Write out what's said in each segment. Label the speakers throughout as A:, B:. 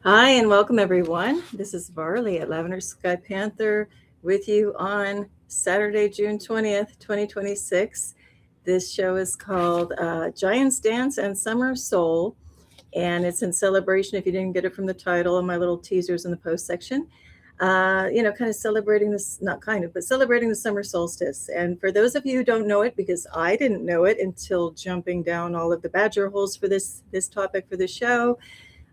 A: Hi, and welcome everyone. This is Varleigh at Lavender Sky Panther with you on Saturday, June 20th, 2026. This show is called Giants Dance and Summer Soul, and it's in celebration, if you didn't get it from the title and my little teasers in the post section, kind of celebrating this, not kind of, but celebrating the summer solstice. And for those of you who don't know it, because I didn't know it until jumping down all of the badger holes for this topic for the show,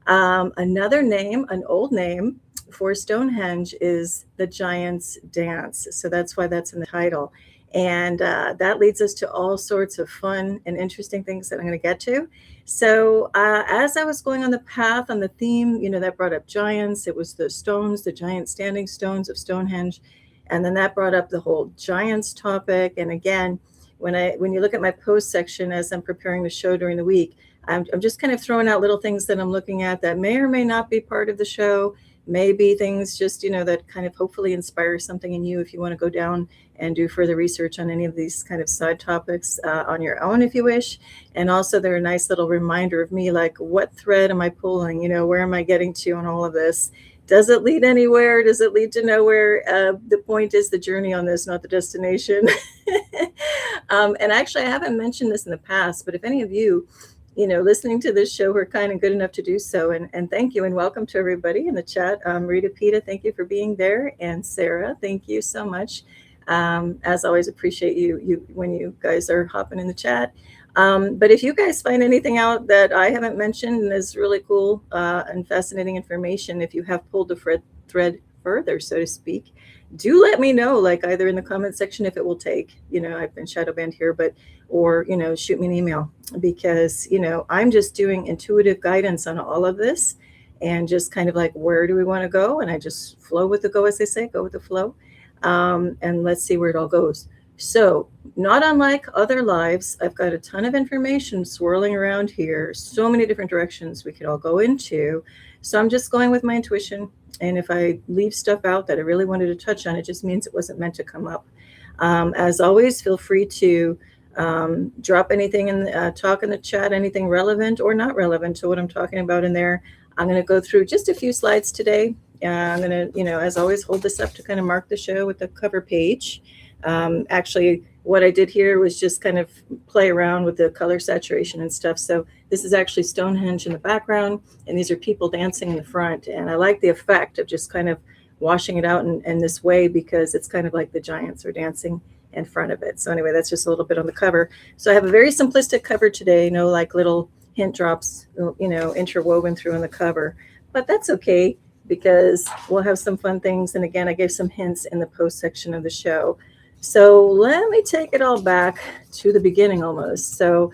A: another name, an old name for Stonehenge, is the Giants Dance. So that's why that's in the title. And that leads us to all sorts of fun and interesting things that I'm going to get to. So as I was going on the path on the theme, that brought up giants. It was the stones, the giant standing stones of Stonehenge. And then that brought up the whole giants topic. And again, when you look at my post section as I'm preparing the show during the week, I'm just kind of throwing out little things that I'm looking at that may or may not be part of the show, maybe things just, that kind of hopefully inspire something in you if you want to go down and do further research on any of these kind of side topics on your own if you wish. And also they're a nice little reminder of me, like what thread am I pulling? Where am I getting to on all of this? Does it lead anywhere? Does it lead to nowhere? The point is the journey on this, not the destination. And actually, I haven't mentioned this in the past, but if any of you, listening to this show, we're kind of good enough to do so. And thank you and welcome to everybody in the chat. Rita Pita, thank you for being there. And Sarah, thank you so much. As always, appreciate you when you guys are hopping in the chat. But if you guys find anything out that I haven't mentioned and is really cool and fascinating information, if you have pulled the thread further, so to speak, do let me know, like either in the comment section if it will take, I've been shadow banned here, or shoot me an email, because, I'm just doing intuitive guidance on all of this and just kind of like, where do we want to go? And I just flow with the go, as they say, go with the flow. And let's see where it all goes. So not unlike other lives, I've got a ton of information swirling around here, so many different directions we could all go into. So I'm just going with my intuition. And if I leave stuff out that I really wanted to touch on, it just means it wasn't meant to come up. As always, feel free to drop anything in talk in the chat, anything relevant or not relevant to what I'm talking about in there. I'm going to go through just a few slides today. I'm going to, as always, hold this up to kind of mark the show with the cover page. Actually, what I did here was just kind of play around with the color saturation and stuff. So this is actually Stonehenge in the background, and these are people dancing in the front. And I like the effect of just kind of washing it out in this way, because it's kind of like the giants are dancing in front of it. So anyway, that's just a little bit on the cover. So I have a very simplistic cover today, like little hint drops, interwoven through in the cover. But that's okay, because we'll have some fun things. And again, I gave some hints in the post section of the show. So let me take it all back to the beginning almost. So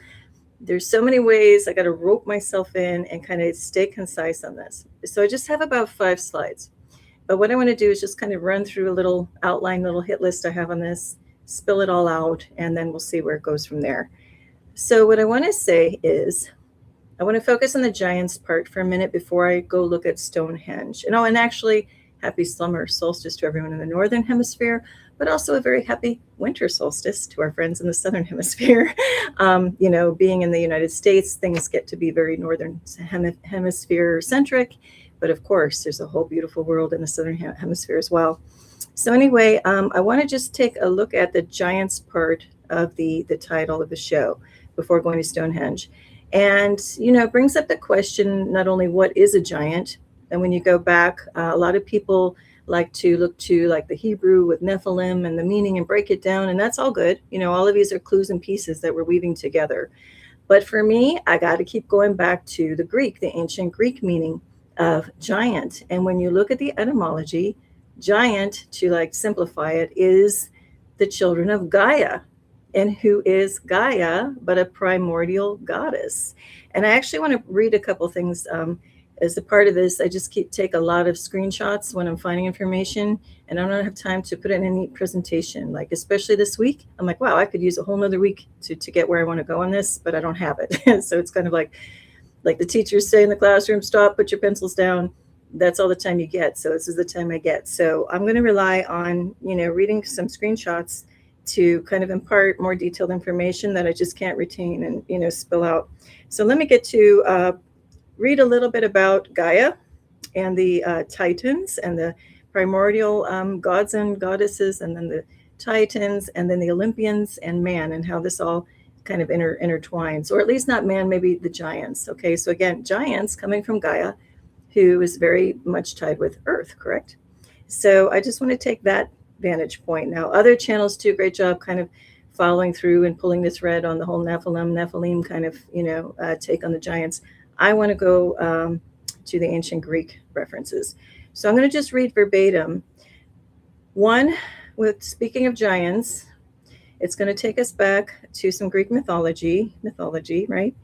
A: there's so many ways I got to rope myself in and kind of stay concise on this. So I just have about 5 slides. But what I want to do is just kind of run through a little outline, little hit list I have on this, spill it all out, and then we'll see where it goes from there. So what I want to say is I want to focus on the giants part for a minute before I go look at Stonehenge. And actually, happy summer solstice to everyone in the northern hemisphere, but also a very happy winter solstice to our friends in the southern hemisphere. Being in the United States, things get to be very northern hemisphere centric, but of course, there's a whole beautiful world in the southern hemisphere as well. So anyway, I want to just take a look at the giants part of the title of the show before going to Stonehenge. And, it brings up the question, not only what is a giant, and when you go back, a lot of people like to look to like the Hebrew with Nephilim and the meaning and break it down. And that's all good. All of these are clues and pieces that we're weaving together. But for me, I got to keep going back to the Greek, the ancient Greek meaning of giant. And when you look at the etymology, giant, to like simplify it, is the children of Gaia. And who is Gaia but a primordial goddess? And I actually want to read a couple things. As a part of this, I just take a lot of screenshots when I'm finding information, and I don't have time to put it in a neat presentation. Like, especially this week, I'm like, wow, I could use a whole nother week to get where I want to go on this, but I don't have it. So it's kind of like the teachers say in the classroom, stop, put your pencils down. That's all the time you get. So this is the time I get. So I'm going to rely on, reading some screenshots to kind of impart more detailed information that I just can't retain and, spill out. So let me get to read a little bit about Gaia and the Titans and the primordial gods and goddesses, and then the Titans, and then the Olympians and man, and how this all kind of intertwines, or at least not man, maybe the giants. Okay, so again, giants coming from Gaia, who is very much tied with Earth, correct? So I just want to take that vantage point. Now, other channels do a great job kind of following through and pulling the thread on the whole Nephilim kind of, take on the giants. I want to go to the ancient Greek references. So I'm going to just read verbatim. One, with speaking of giants, it's going to take us back to some Greek mythology, right?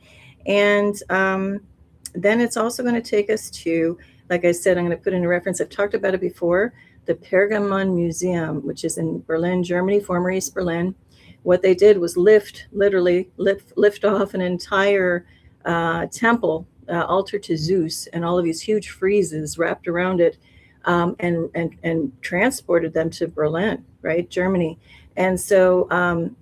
A: And then it's also going to take us to, like I said, I'm going to put in a reference. I've talked about it before, the Pergamon Museum, which is in Berlin, Germany, former East Berlin. What they did was literally lift off an entire temple, altar to Zeus, and all of these huge friezes wrapped around it, and transported them to Berlin, right, Germany. And so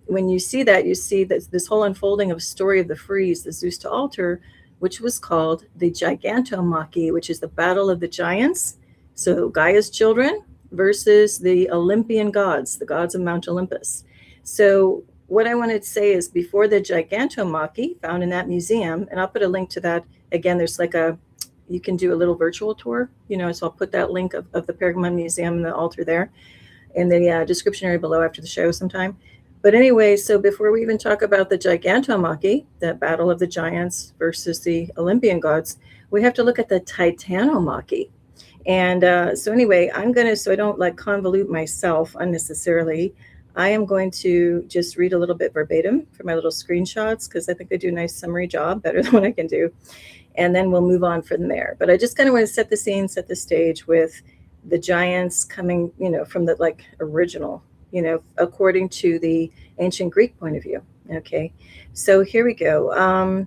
A: when you see that, you see that this whole unfolding of story of the frieze, the Zeus to altar, which was called the Gigantomachy, which is the battle of the giants. So Gaia's children versus the Olympian gods, the gods of Mount Olympus. So what I wanted to say is, before the Gigantomachy, found in that museum, and I'll put a link to that. Again, there's you can do a little virtual tour, so I'll put that link of the Pergamon Museum and the altar there in the description area below after the show sometime. But anyway, so before we even talk about the Gigantomachy, the battle of the giants versus the Olympian gods, we have to look at the Titanomachy. And so anyway, so I don't convolute myself unnecessarily, I am going to just read a little bit verbatim for my little screenshots, because I think they do a nice summary job, better than what I can do. And then we'll move on from there. But I just kind of want to set the scene, set the stage with the giants coming, from the original, according to the ancient Greek point of view. Okay, so here we go.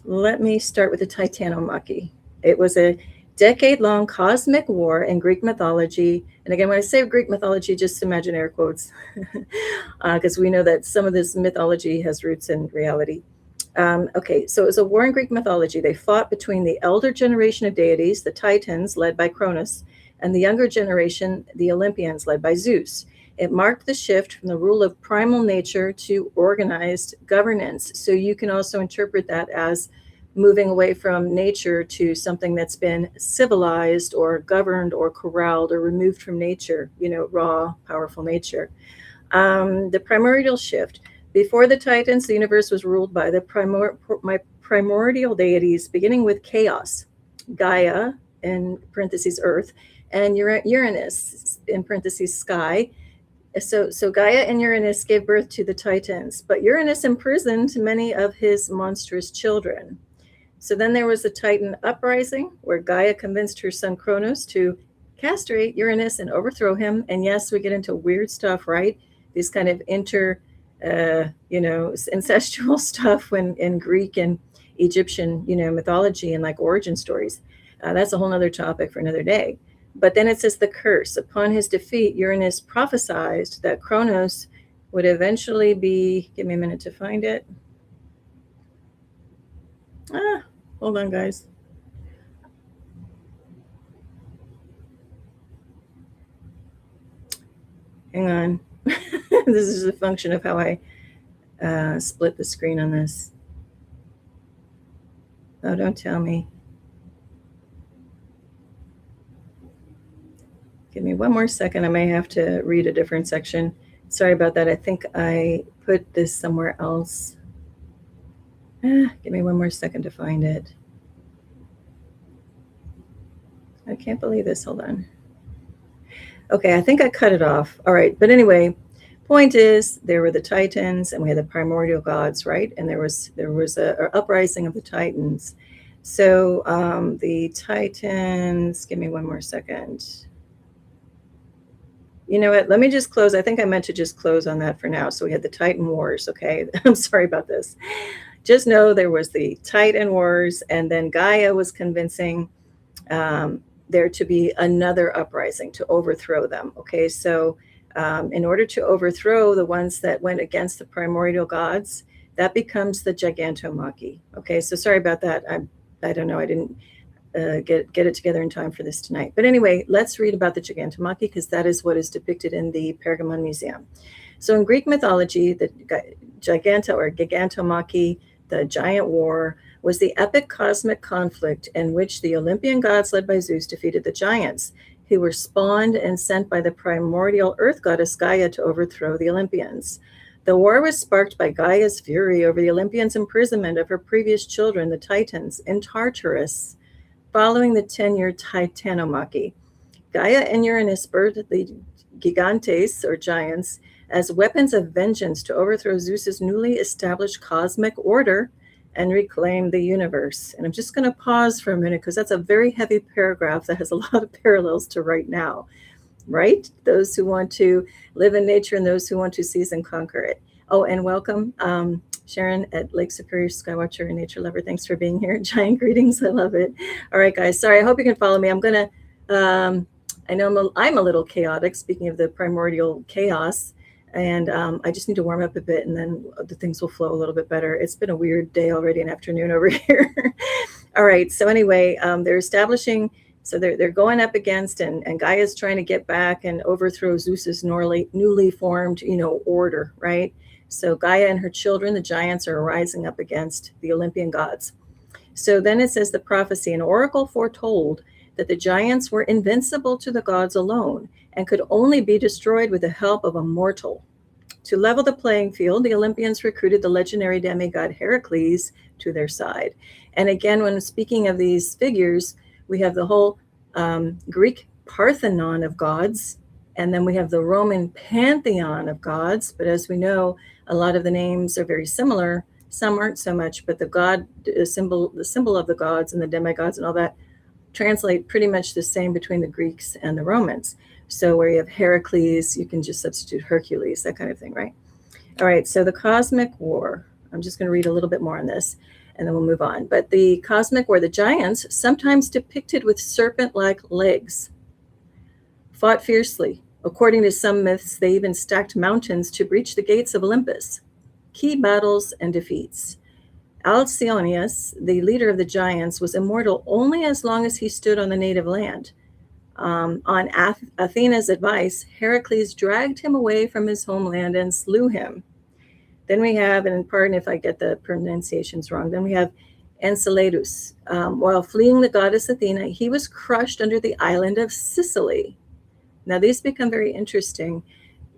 A: Let me start with the Titanomachy. It was a decade-long cosmic war in Greek mythology. And again, when I say Greek mythology, just imagine air quotes, because we know that some of this mythology has roots in reality. Okay, so it was a war in Greek mythology. They fought between the elder generation of deities, the Titans, led by Cronus, and the younger generation, the Olympians, led by Zeus. It marked the shift from the rule of primal nature to organized governance. So you can also interpret that as moving away from nature to something that's been civilized or governed or corralled or removed from nature, raw, powerful nature. The primordial shift. Before the Titans, the universe was ruled by the primordial deities, beginning with chaos, Gaia, in parentheses, Earth, and Uranus, in parentheses, sky. So Gaia and Uranus gave birth to the Titans, but Uranus imprisoned many of his monstrous children. So then there was the Titan uprising, where Gaia convinced her son Cronus to castrate Uranus and overthrow him. And yes, we get into weird stuff, right? These kind of incestual stuff when in Greek and Egyptian, mythology and origin stories. That's a whole nother topic for another day. But then it says the curse. Upon his defeat, Uranus prophesied that Cronus would eventually be, give me a minute to find it. Hold on, guys. Hang on. This is a function of how I split the screen on this. Oh, don't tell me. Give me one more second. I may have to read a different section. Sorry about that. I think I put this somewhere else. Give me one more second to find it. I can't believe this. Hold on. Okay, I think I cut it off. All right. But anyway, point is, there were the Titans and we had the primordial gods, right? And there was a uprising of the Titans. So the Titans, give me one more second. You know what? Let me just close. I think I meant to just close on that for now. So we had the Titan Wars. Okay. I'm sorry about this. Just know there was the Titan Wars, and then Gaia was convincing there to be another uprising to overthrow them. Okay. So in order to overthrow the ones that went against the primordial gods, that becomes the Gigantomachy. Okay. So sorry about that. I don't know. get it together in time for this tonight. But anyway, let's read about the Gigantomachy, because that is what is depicted in the Pergamon Museum. So in Greek mythology, the Giganta or Gigantomachy, the giant war, was the epic cosmic conflict in which the Olympian gods led by Zeus defeated the giants, who were spawned and sent by the primordial earth goddess Gaia to overthrow the Olympians. The war was sparked by Gaia's fury over the Olympians' imprisonment of her previous children, the Titans, in Tartarus, following the 10-year Titanomachy. Gaia and Uranus birthed the Gigantes, or giants, as weapons of vengeance to overthrow Zeus's newly established cosmic order and reclaim the universe. And I'm just going to pause for a minute, because that's a very heavy paragraph that has a lot of parallels to right now, right? Those who want to live in nature and those who want to seize and conquer it. Oh, and welcome, Sharon at Lake Superior Skywatcher and Nature Lover. Thanks for being here. Giant greetings. I love it. All right, guys. Sorry. I hope you can follow me. I'm going to, I know I'm a little chaotic, speaking of the primordial chaos. And I just need to warm up a bit, and then the things will flow a little bit better. It's been a weird day already, an afternoon over here. All right. So anyway, they're establishing, so they're going up against, and Gaia's trying to get back and overthrow Zeus's newly formed, order, right? So Gaia and her children, the giants, are rising up against the Olympian gods. So then it says the prophecy, an oracle foretold that the giants were invincible to the gods alone and could only be destroyed with the help of a mortal. To level the playing field, the Olympians recruited the legendary demigod Heracles to their side. And again, when speaking of these figures, we have the whole Greek Parthenon of gods, and then we have the Roman pantheon of gods. But as we know, a lot of the names are very similar. Some aren't so much, but the symbol of the gods and the demigods and all that translate pretty much the same between the Greeks and the Romans. So where you have Heracles, you can just substitute Hercules, that kind of thing, right? All right, so the cosmic war. I'm just going to read a little bit more on this, and then we'll move on. But the cosmic war, the giants, sometimes depicted with serpent-like legs, fought fiercely. According to some myths, they even stacked mountains to breach the gates of Olympus. Key battles and defeats. Alcyoneus, the leader of the giants, was immortal only as long as he stood on the native land. On Athena's advice, Heracles dragged him away from his homeland and slew him. Then we have, and pardon if I get the pronunciations wrong, then we have Enceladus. While fleeing the goddess Athena, he was crushed under the island of Sicily. Now, these become very interesting,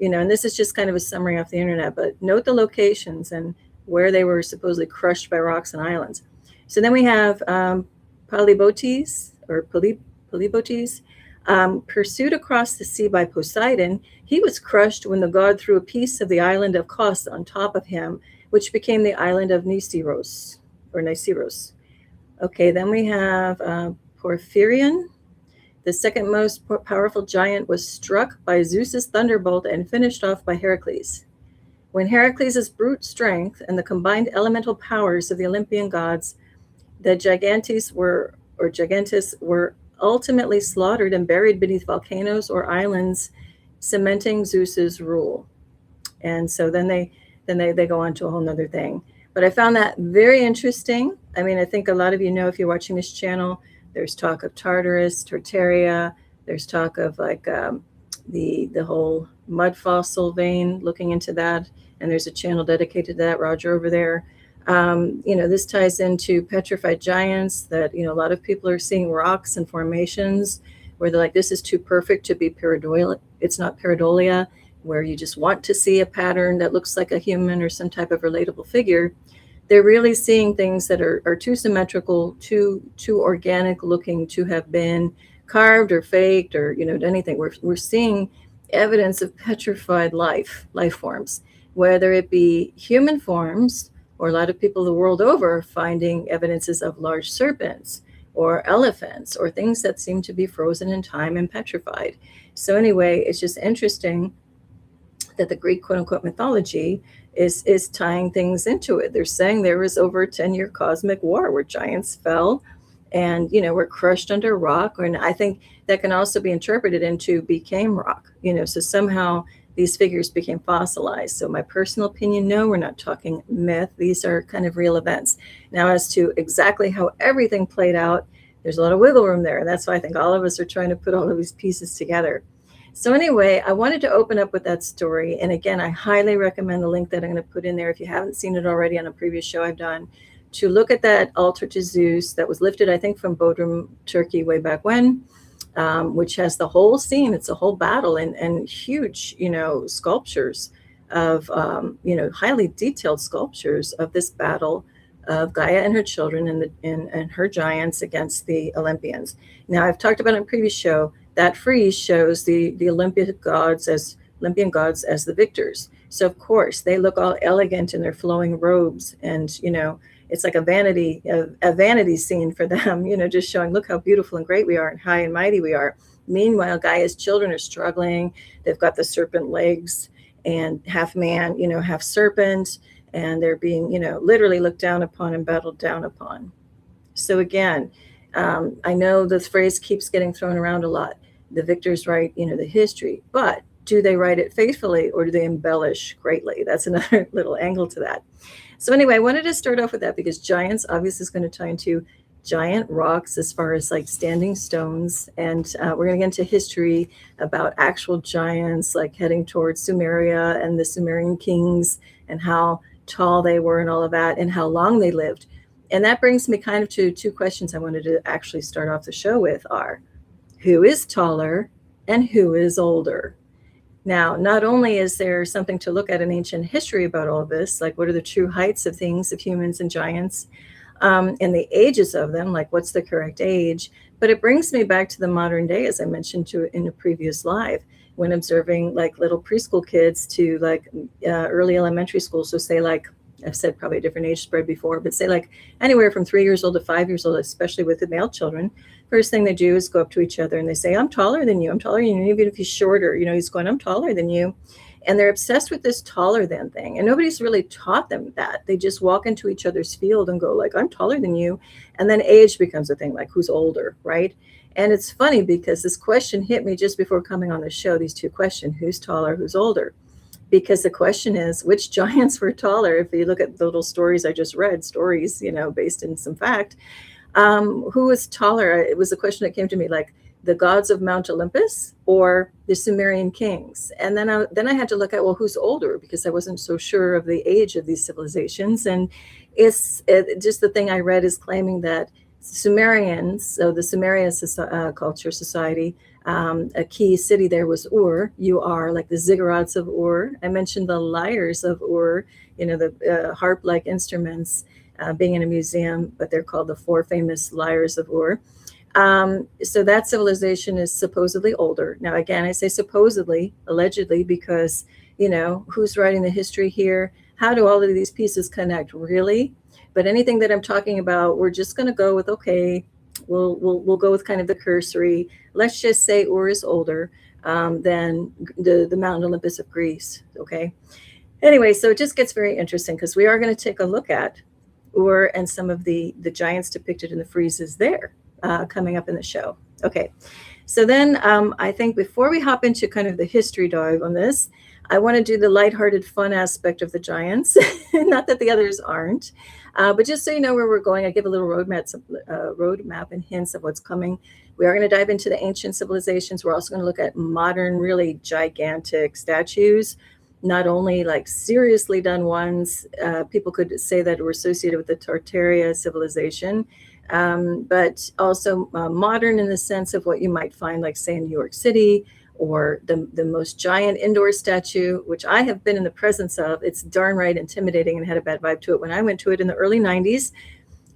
A: and this is just kind of a summary off the internet, but note the locations and where they were supposedly crushed by rocks and islands. So then we have Polybotes, pursued across the sea by Poseidon. He was crushed when the god threw a piece of the island of Kos on top of him, which became the island of Nisyros. Okay, then we have Porphyrion. The second most powerful giant was struck by Zeus's thunderbolt and finished off by Heracles. When Heracles' brute strength and the combined elemental powers of the Olympian gods, the Gigantes were ultimately slaughtered and buried beneath volcanoes or islands, cementing Zeus's rule. And so then they go on to a whole nother thing. But I found that very interesting. I mean, I think a lot of you know, if you're watching this channel, there's talk of Tartarus, Tartaria. There's talk of like the whole mud fossil vein, looking into that. And there's a channel dedicated to that, Roger over there. This ties into petrified giants that, a lot of people are seeing rocks and formations where they're like, this is too perfect to be pareidolia. It's not pareidolia, where you just want to see a pattern that looks like a human or some type of relatable figure. They're really seeing things that are too symmetrical, too organic looking to have been carved or faked or, anything. We're seeing evidence of petrified life forms, whether it be human forms, or a lot of people the world over finding evidences of large serpents or elephants or things that seem to be frozen in time and petrified. So anyway, it's just interesting that the Greek quote unquote mythology is tying things into it. They're saying there was over a 10-year cosmic war where giants fell and, were crushed under rock. And I think that can also be interpreted into became rock, so somehow these figures became fossilized. So my personal opinion, no, we're not talking myth. These are kind of real events. Now, as to exactly how everything played out, there's a lot of wiggle room there. And that's why I think all of us are trying to put all of these pieces together. So anyway, I wanted to open up with that story. And again, I highly recommend the link that I'm going to put in there if you haven't seen it already on a previous show I've done, to look at that altar to Zeus that was lifted, I think, from Bodrum, Turkey way back when, which has the whole scene. It's a whole battle and huge, sculptures of, highly detailed sculptures of this battle of Gaia and her children and her giants against the Olympians. Now, I've talked about in a previous show, that frieze shows the Olympian gods as the victors. So of course they look all elegant in their flowing robes, and it's like a vanity scene for them, just showing, look how beautiful and great we are and high and mighty we are. Meanwhile, Gaia's children are struggling. They've got the serpent legs and half man, half serpent, and they're being, literally looked down upon and battled down upon. So again, I know this phrase keeps getting thrown around a lot. The victors write, the history, but do they write it faithfully or do they embellish greatly? That's another little angle to that. So anyway, I wanted to start off with that because giants obviously is going to tie into giant rocks as far as like standing stones. And we're going to get into history about actual giants, like heading towards Sumeria and the Sumerian kings and how tall they were and all of that and how long they lived. And that brings me kind of to two questions I wanted to actually start off the show with are, who is taller and who is older? Now, not only is there something to look at in ancient history about all of this, like what are the true heights of things, of humans and giants, and the ages of them, like what's the correct age, but it brings me back to the modern day, as I mentioned in a previous live, when observing like little preschool kids to like early elementary school. So say like, I've said probably a different age spread before, but say like anywhere from 3 years old to 5 years old, especially with the male children, first thing they do is go up to each other and they say, I'm taller than you. I'm taller than you. Even if he's shorter, he's going, I'm taller than you. And they're obsessed with this taller than thing. And nobody's really taught them that. They just walk into each other's field and go like, I'm taller than you. And then age becomes a thing, like who's older, right? And it's funny because this question hit me just before coming on the show, these two questions, who's taller, who's older? Because the question is, which giants were taller? If you look at the little stories I just read, stories, based in some fact, who was taller? It was a question that came to me, like the gods of Mount Olympus or the Sumerian kings. And then I had to look at, well, who's older? Because I wasn't so sure of the age of these civilizations. And it's just the thing I read is claiming that Sumerians, so the Sumerian culture society, a key city there was Ur, U-R, like the ziggurats of Ur. I mentioned the lyres of Ur, the harp-like instruments being in a museum, but they're called the four famous lyres of Ur. So that civilization is supposedly older. Now, again, I say supposedly, allegedly, because, who's writing the history here? How do all of these pieces connect, really? But anything that I'm talking about, we're just going to go with, okay, we'll go with kind of the cursory. Let's just say Ur is older than the Mount Olympus of Greece, okay? Anyway, so it just gets very interesting because we are going to take a look at Ur and some of the giants depicted in the friezes there coming up in the show. Okay, so then I think before we hop into kind of the history dive on this, I want to do the lighthearted fun aspect of the giants. Not that the others aren't, but just so you know where we're going, I give a little roadmap and hints of what's coming. We are going to dive into the ancient civilizations. We're also going to look at modern, really gigantic statues, not only like seriously done ones. People could say that were associated with the Tartaria civilization, but also modern in the sense of what you might find, like say in New York City, or the most giant indoor statue, which I have been in the presence of. It's darn right intimidating and had a bad vibe to it when I went to it in the early 90s,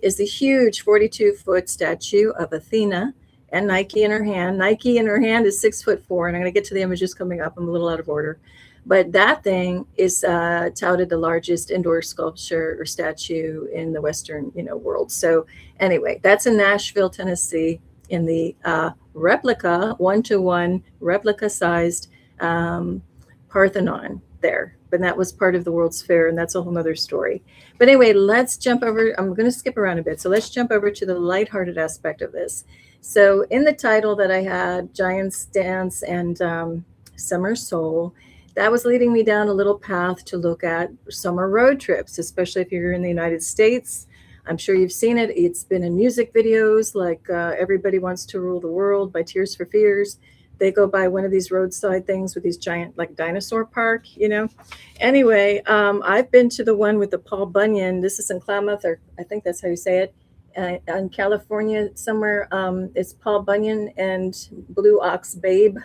A: is the huge 42-foot statue of Athena and Nike in her hand. Nike in her hand is 6'4", and I'm going to get to the images coming up. I'm a little out of order. But that thing is touted the largest indoor sculpture or statue in the Western world. So anyway, that's in Nashville, Tennessee, in the replica, 1-to-1 replica-sized Parthenon there. But that was part of the World's Fair, and that's a whole nother story. But anyway, let's jump over. I'm going to skip around a bit. So let's jump over to the lighthearted aspect of this. So in the title that I had, Giants Dance and Summer Soul, that was leading me down a little path to look at summer road trips, especially if you're in the United States. I'm sure you've seen it. It's been in music videos like Everybody Wants to Rule the World by Tears for Fears. They go by one of these roadside things with these giant, like dinosaur park, Anyway, I've been to the one with the Paul Bunyan. This is in Klamath, or I think that's how you say it, in California somewhere. It's Paul Bunyan and Blue Ox Babe.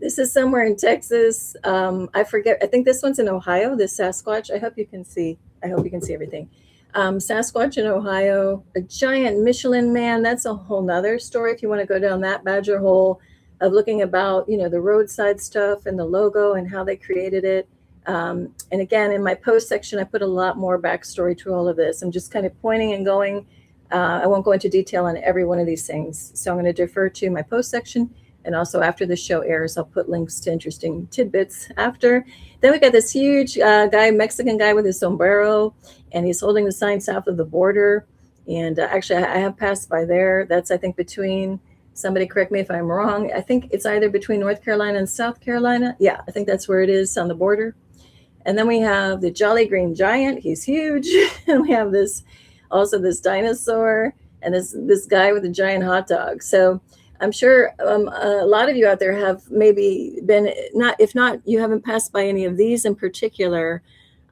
A: This is somewhere in Texas. I forget. I think this one's in Ohio, this Sasquatch. I hope you can see everything. Sasquatch in Ohio, a giant Michelin Man. That's a whole nother story if you want to go down that badger hole of looking about, the roadside stuff and the logo and how they created it. And again, in my post section, I put a lot more backstory to all of this. I'm just kind of pointing and going. I won't go into detail on every one of these things. So I'm going to defer to my post section. And also after the show airs, I'll put links to interesting tidbits after. Then we got this huge Mexican guy with his sombrero, and he's holding the sign south of the border. And actually, I have passed by there. That's, I think, between, somebody correct me if I'm wrong, I think it's either between North Carolina and South Carolina. Yeah, I think that's where it is, on the border. And then we have the Jolly Green Giant. He's huge. And we have this dinosaur and this guy with a giant hot dog. So I'm sure a lot of you out there have maybe been, if not, you haven't passed by any of these in particular.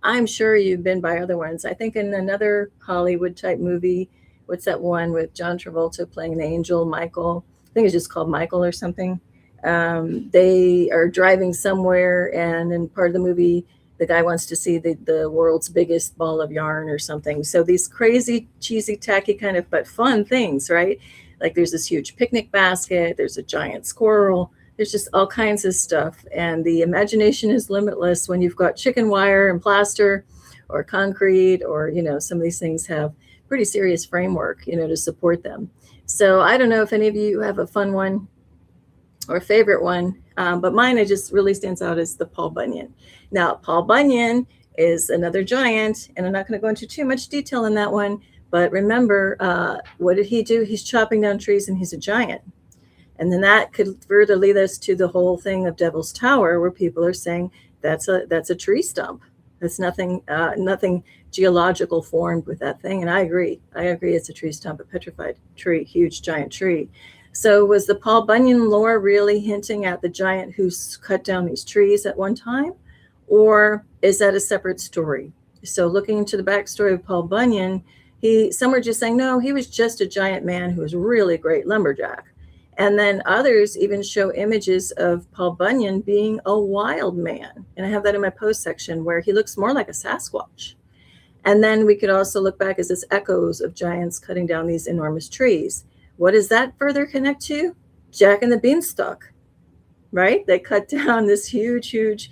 A: I'm sure you've been by other ones. I think in another Hollywood type movie, what's that one with John Travolta playing an angel, Michael? I think it's just called Michael or something. They are driving somewhere, and in part of the movie, the guy wants to see the world's biggest ball of yarn or something. So these crazy, cheesy, tacky kind of, but fun things, right? Like there's this huge picnic basket, there's a giant squirrel, there's just all kinds of stuff. And the imagination is limitless when you've got chicken wire and plaster or concrete, or, some of these things have pretty serious framework, to support them. So I don't know if any of you have a fun one or favorite one, but mine, it just really stands out as the Paul Bunyan. Now, Paul Bunyan is another giant, and I'm not going to go into too much detail in that one. But remember, what did he do? He's chopping down trees, and he's a giant. And then that could further lead us to the whole thing of Devil's Tower, where people are saying that's a tree stump. There's nothing geological formed with that thing. And I agree. It's a tree stump, a petrified tree, huge giant tree. So was the Paul Bunyan lore really hinting at the giant who's cut down these trees at one time? Or is that a separate story? So looking into the backstory of Paul Bunyan, some were just saying, no, he was just a giant man who was really a great lumberjack. And then others even show images of Paul Bunyan being a wild man. And I have that in my post section where he looks more like a Sasquatch. And then we could also look back as this echoes of giants cutting down these enormous trees. What does that further connect to? Jack and the Beanstalk, right? They cut down this huge, huge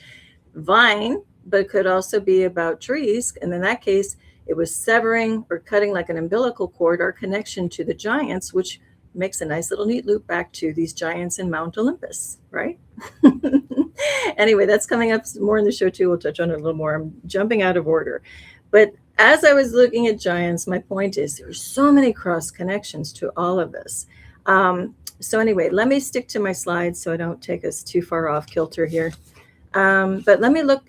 A: vine, but it could also be about trees. And in that case, it was severing or cutting like an umbilical cord our connection to the giants, which makes a nice little neat loop back to these giants in Mount Olympus, right? Anyway, that's coming up more in the show too. We'll touch on it a little more. I'm jumping out of order. But as I was looking at giants, my point is there are so many cross connections to all of this. So anyway, let me stick to my slides so I don't take us too far off kilter here. But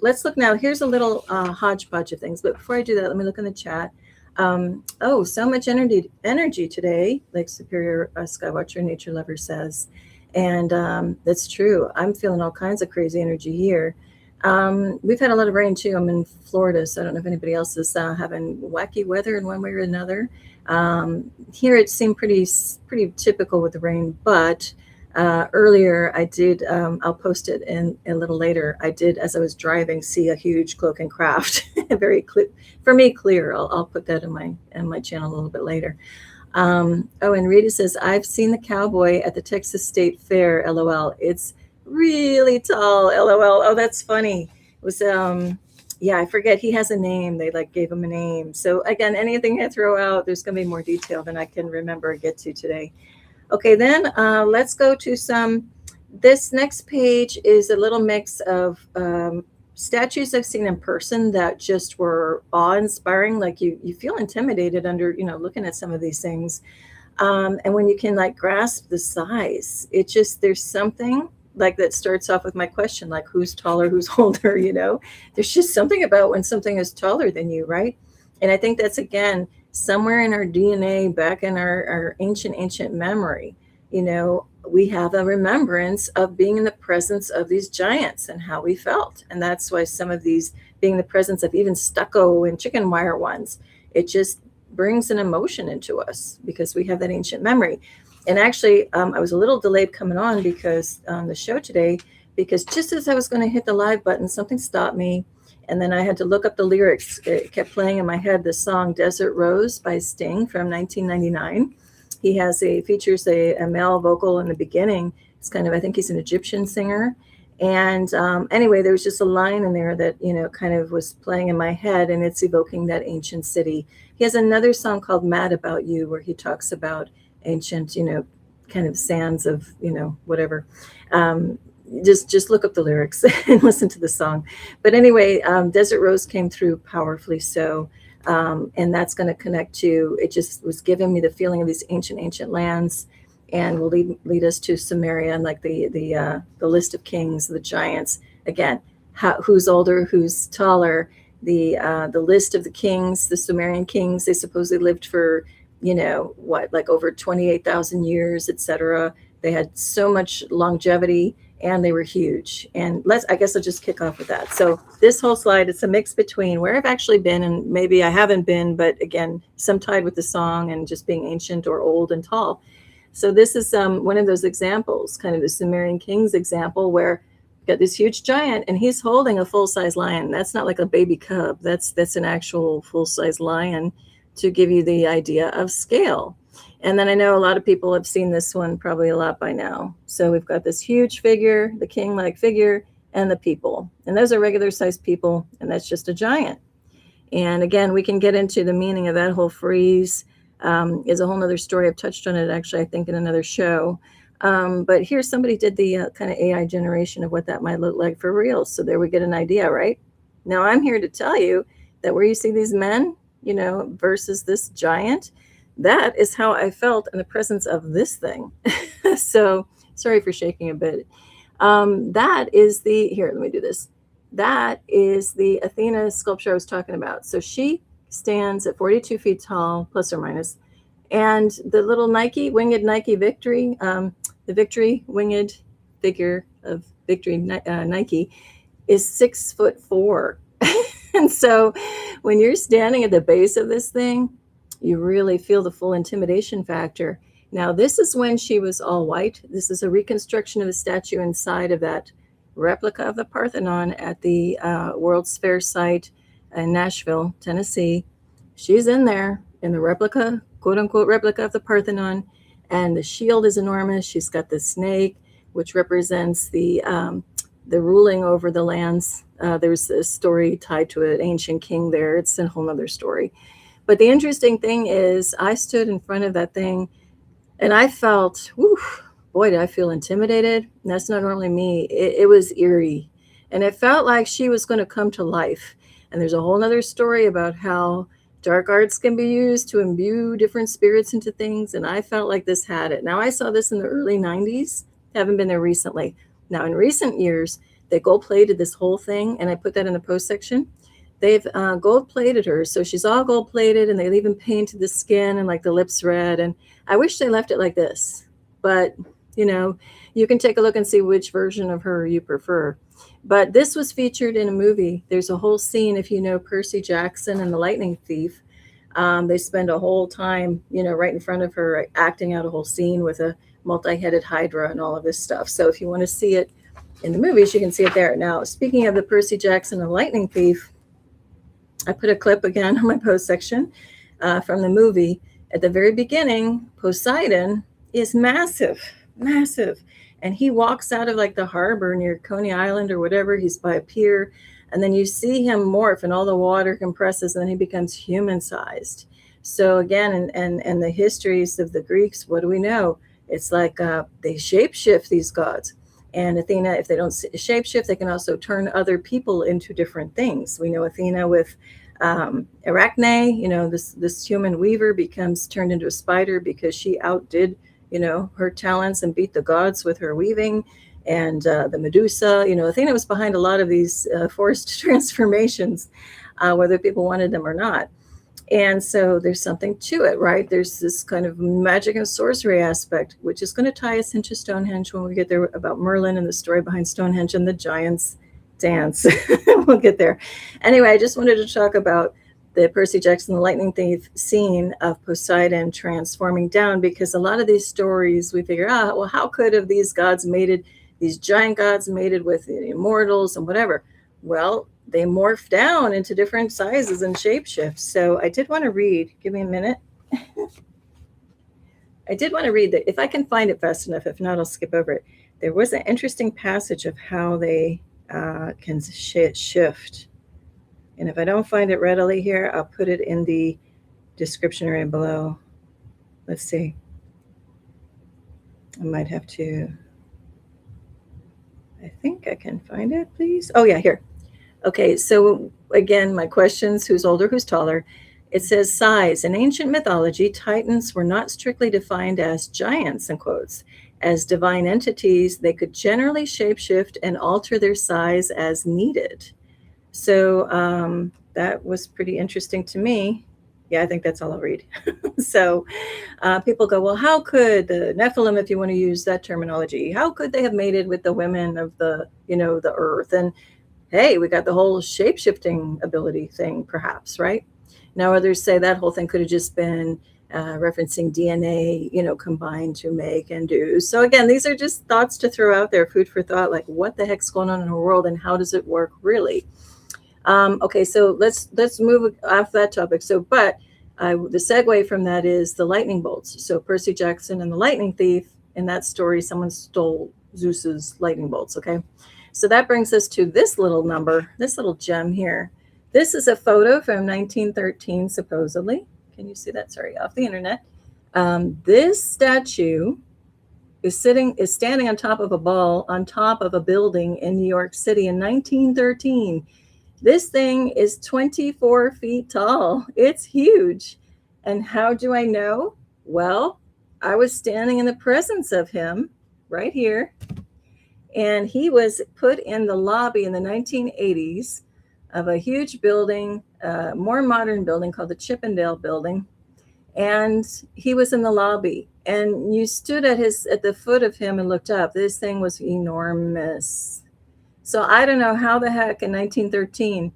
A: let's look now. Here's a little hodgepodge of things. But before I do that, let me look in the chat. So much energy today, Lake Superior Skywatcher Nature Lover says. And that's true. I'm feeling all kinds of crazy energy here. We've had a lot of rain too. I'm in Florida, so I don't know if anybody else is having wacky weather in one way or another. Here it seemed pretty typical with the rain, but earlier I did, I'll post it in a little later. I did, as I was driving, see a huge cloak and craft, very clear, for me, clear. I'll put that in my channel a little bit later. And Rita says, I've seen the cowboy at the Texas State Fair, LOL. It's really tall, LOL. Oh, that's funny. It was, I forget. He has a name. They gave him a name. So again, anything I throw out, there's going to be more detail than I can remember or get to today. Okay, then let's go to this next page is a little mix of statues I've seen in person that just were awe-inspiring. Like you feel intimidated under, looking at some of these things. And when you can grasp the size, there's something that starts off with my question, who's taller, who's older, there's just something about when something is taller than you, right? And I think that's, again, somewhere in our DNA, back in our ancient memory, we have a remembrance of being in the presence of these giants and how we felt. And that's why some of these, being in the presence of even stucco and chicken wire ones, it just brings an emotion into us because we have that ancient memory. And actually, I was a little delayed coming on because on the show today, because just as I was going to hit the live button, something stopped me. And then I had to look up the lyrics. It kept playing in my head, the song Desert Rose by Sting from 1999. He features a male vocal in the beginning. It's kind of, I think he's an Egyptian singer. And anyway, there was just a line in there that, kind of was playing in my head, and it's evoking that ancient city. He has another song called Mad About You, where he talks about ancient, kind of sands of, whatever. Just look up the lyrics and listen to the song. But anyway, Desert Rose came through powerfully so. And that's going to connect to, it just was giving me the feeling of these ancient lands, and will lead us to Sumeria and like the list of kings, the giants. Again, who's older, who's taller, the list of the kings, the Sumerian kings. They supposedly lived for, like over 28,000 years, etc. They had so much longevity, and they were huge. And I guess I'll just kick off with that. So this whole slide, it's a mix between where I've actually been and maybe I haven't been, but again, some tied with the song and just being ancient or old and tall. So this is one of those examples, kind of the Sumerian kings example, where you've got this huge giant and he's holding a full-size lion. That's not like a baby cub. That's an actual full-size lion, to give you the idea of scale. And then I know a lot of people have seen this one probably a lot by now. So we've got this huge figure, the king-like figure, and the people. And those are regular-sized people, and that's just a giant. And again, we can get into the meaning of that whole phrase. Is a whole nother story. I've touched on it, actually, I think, in another show. But here somebody did the kind of AI generation of what that might look like for real. So there we get an idea, right? Now I'm here to tell you that where you see these men, versus this giant, that is how I felt in the presence of this thing. So sorry for shaking a bit. That is here, let me do this. That is the Athena sculpture I was talking about. So she stands at 42 feet tall, plus or minus. And the little winged Nike Victory, the Victory winged figure of Victory Nike is 6'4". And so when you're standing at the base of this thing, you really feel the full intimidation factor. Now, this is when she was all white. This is a reconstruction of the statue inside of that replica of the Parthenon at the World's Fair site in Nashville, Tennessee. She's in there in the replica, quote unquote replica of the Parthenon, and the shield is enormous. She's got the snake, which represents the ruling over the lands. There's a story tied to an ancient king there. It's a whole nother story. But the interesting thing is, I stood in front of that thing and I felt, boy, did I feel intimidated. And that's not normally me. It was eerie. And it felt like she was going to come to life. And there's a whole nother story about how dark arts can be used to imbue different spirits into things. And I felt like this had it. Now, I saw this in the early 90s. Haven't been there recently. Now, in recent years, they gold-plated this whole thing. And I put that in the post section. They've gold-plated her. So she's all gold-plated. And they even painted the skin and like the lips red. And I wish they left it like this. But, you can take a look and see which version of her you prefer. But this was featured in a movie. There's a whole scene, if you know Percy Jackson and the Lightning Thief. They spend a whole time, right in front of her, acting out a whole scene with a multi-headed Hydra and all of this stuff. So if you want to see it in the movies, you can see it there. Now, speaking of the Percy Jackson and the Lightning Thief, I put a clip again on my post section from the movie. At the very beginning, Poseidon is massive. And he walks out of like the harbor near Coney Island or whatever. He's by a pier. And then you see him morph and all the water compresses and then he becomes human sized. So again, and the histories of the Greeks, what do we know? It's like they shapeshift, these gods. And Athena, if they don't shapeshift, they can also turn other people into different things. We know Athena with Arachne, this human weaver becomes turned into a spider because she outdid her talents and beat the gods with her weaving. And the Medusa, Athena was behind a lot of these forced transformations, whether people wanted them or not. And so there's something to it, right? There's this kind of magic and sorcery aspect, which is going to tie us into Stonehenge when we get there, about Merlin and the story behind Stonehenge and the Giants dance. We'll get there. Anyway, I just wanted to talk about the Percy Jackson, the lightning thief scene of Poseidon transforming down, because a lot of these stories we figure out, well, how could have these gods mated, these giant gods mated with the immortals and whatever? Well, they morph down into different sizes and shapeshifts. So I did want to read, give me a minute. I did want to read that, if I can find it fast enough. If not, I'll skip over it. There was an interesting passage of how they can shift. And if I don't find it readily here, I'll put it in the description area below. Let's see. I might have to, I think I can find it, please. Oh yeah, here. Okay, so again, my questions: who's older, who's taller? It says size. In ancient mythology, Titans were not strictly defined as giants, in quotes. As divine entities, they could generally shapeshift and alter their size as needed. So that was pretty interesting to me. Yeah, I think that's all I'll read. So people go, well, how could the Nephilim, if you want to use that terminology, how could they have mated with the women of the, the earth? And hey, we got the whole shape-shifting ability thing, perhaps, right? Now others say that whole thing could have just been referencing DNA, combined to make and do. So again, these are just thoughts to throw out there, food for thought, like what the heck's going on in the world and how does it work really? Okay, so let's move off that topic. So, but the segue from that is the lightning bolts. So Percy Jackson and the lightning thief, in that story, someone stole Zeus's lightning bolts, okay? So that brings us to this little number, this little gem here. This is a photo from 1913, supposedly. Can you see that? Sorry, off the internet. This statue is standing on top of a ball, on top of a building in New York City in 1913. This thing is 24 feet tall. It's huge. And how do I know? Well, I was standing in the presence of him right here. And he was put in the lobby in the 1980s of a huge building, more modern building called the Chippendale Building. And he was in the lobby. And you stood at the foot of him and looked up. This thing was enormous. So I don't know how the heck in 1913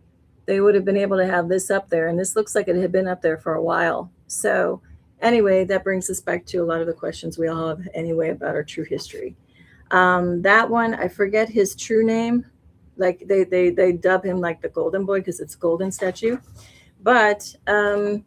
A: they would have been able to have this up there. And this looks like it had been up there for a while. So anyway, that brings us back to a lot of the questions we all have anyway about our true history. That one, I forget his true name. Like they dub him like the Golden Boy because it's a golden statue. But and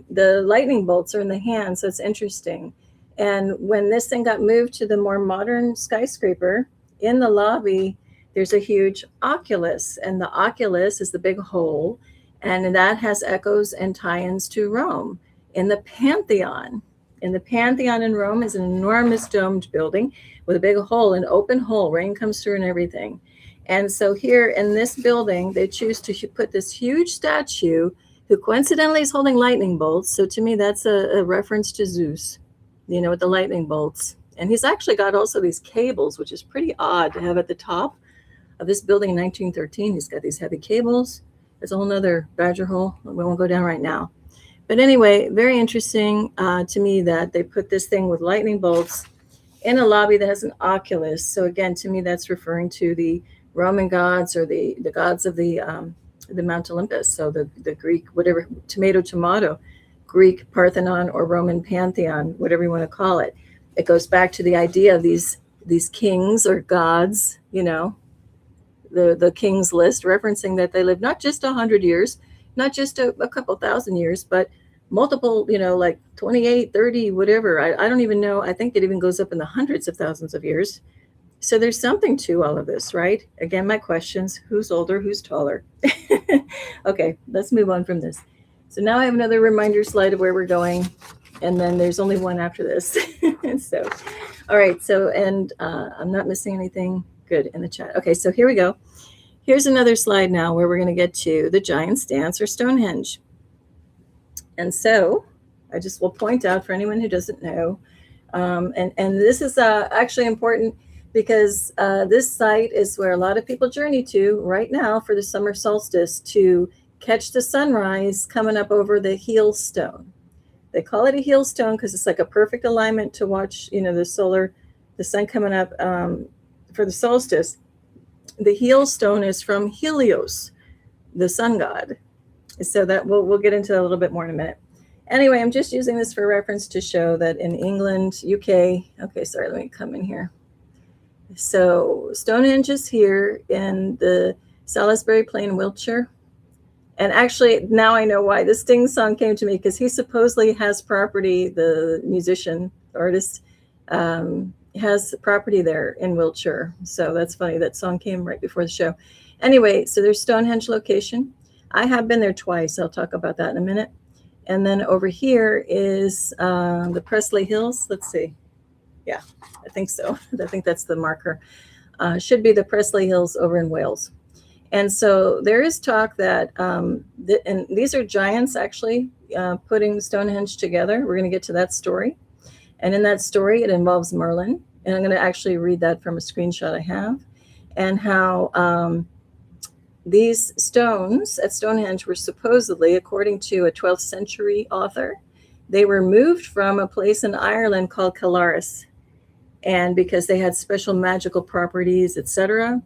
A: the lightning bolts are in the hand, so it's interesting. And when this thing got moved to the more modern skyscraper, in the lobby, there's a huge oculus, and the oculus is the big hole, and that has echoes and tie-ins to Rome. In the Pantheon in Rome is an enormous domed building with a big hole, an open hole, rain comes through and everything. And so here in this building, they choose to put this huge statue who coincidentally is holding lightning bolts. So to me, that's a reference to Zeus, with the lightning bolts. And he's actually got also these cables, which is pretty odd to have at the top of this building in 1913. He's got these heavy cables. There's a whole nother badger hole. We won't go down right now. But anyway, very interesting to me that they put this thing with lightning bolts in a lobby that has an oculus. So again, to me, that's referring to the Roman gods or the gods of the Mount Olympus. So the Greek, whatever, tomato, Greek Parthenon or Roman Pantheon, whatever you want to call it. It goes back to the idea of these kings or gods, the king's list, referencing that they lived not just 100 years, not just a couple thousand years, but multiple, like 28, 30, whatever. I don't even know. I think it even goes up in the hundreds of thousands of years. So there's something to all of this, right? Again, my questions: who's older, who's taller? Okay, let's move on from this. So now I have another reminder slide of where we're going. And then there's only one after this. So, all right. So, and I'm not missing anything good in the chat. Okay, so here we go. Here's another slide now where we're going to get to the Giants dance or Stonehenge. And so I just will point out for anyone who doesn't know, and this is actually important because this site is where a lot of people journey to right now for the summer solstice to catch the sunrise coming up over the heel stone. They call it a heel stone because it's like a perfect alignment to watch, the sun coming up for the solstice. The heel stone is from Helios, the sun god. So that we'll get into that a little bit more in a minute. Anyway, I'm just using this for reference to show that in England, UK, okay, sorry, let me come in here. So Stonehenge is here in the Salisbury Plain, Wiltshire. And actually, now I know why. The Sting song came to me because he supposedly has property, the musician, artist, has property there in Wiltshire. So that's funny. That song came right before the show. Anyway, so there's Stonehenge location. I have been there twice. I'll talk about that in a minute. And then over here is the Prestley Hills. Let's see. Yeah, I think so. I think that's the marker. Should be the Prestley Hills over in Wales. And so there is talk that, and these are giants actually putting Stonehenge together. We're going to get to that story. And in that story, it involves Merlin. And I'm going to actually read that from a screenshot I have. And how these stones at Stonehenge were supposedly, according to a 12th century author, they were moved from a place in Ireland called Killarus. And because they had special magical properties, etc.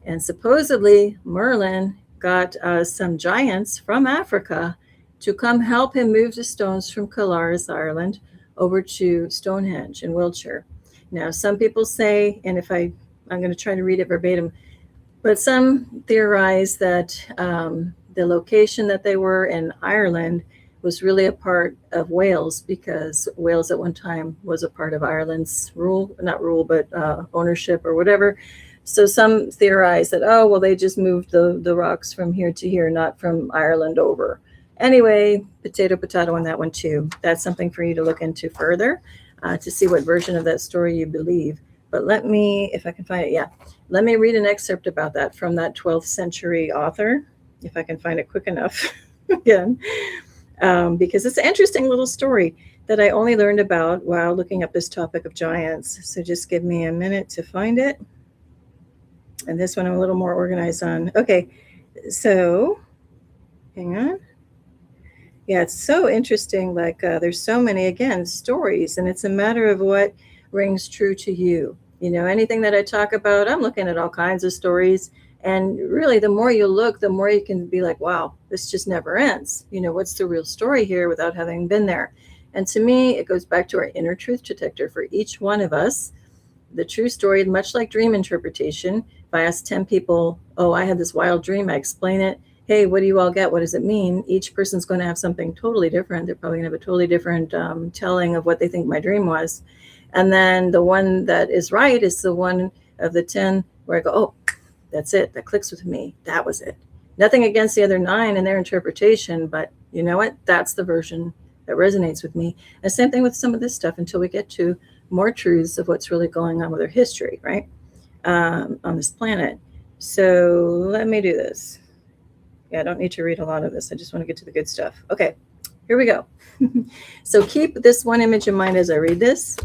A: And supposedly Merlin got some giants from Africa to come help him move the stones from Killarus Ireland over to Stonehenge in Wiltshire. Now, some people say, and I'm going to try to read it verbatim, but some theorize that the location that they were in Ireland was really a part of Wales, because Wales at one time was a part of Ireland's ownership or whatever. So some theorize that, they just moved the rocks from here to here, not from Ireland over. Anyway, potato on that one too. That's something for you to look into further to see what version of that story you believe. But let me, if I can find it, let me read an excerpt about that from that 12th century author, if I can find it quick enough again, because it's an interesting little story that I only learned about while looking up this topic of giants. So just give me a minute to find it. And this one I'm a little more organized on. Okay, so hang on. Yeah, it's so interesting. Like there's so many, again, stories, and it's a matter of what rings true to you. Anything that I talk about, I'm looking at all kinds of stories. And really, the more you look, the more you can be like, wow, this just never ends. What's the real story here without having been there? And to me, it goes back to our inner truth detector for each one of us. The true story, much like dream interpretation. If I ask 10 people, I had this wild dream, I explain it. Hey, what do you all get? What does it mean? Each person's going to have something totally different. They're probably going to have a totally different telling of what they think my dream was. And then the one that is right is the one of the 10 where I go, that's it. That clicks with me. That was it. Nothing against the other 9 and their interpretation, but you know what? That's the version that resonates with me. And same thing with some of this stuff until we get to more truths of what's really going on with our history, right? On this planet. So let me do this. I don't need to read a lot of this. I just want to get to the good stuff. Okay, here we go. So keep this one image in mind as I read this.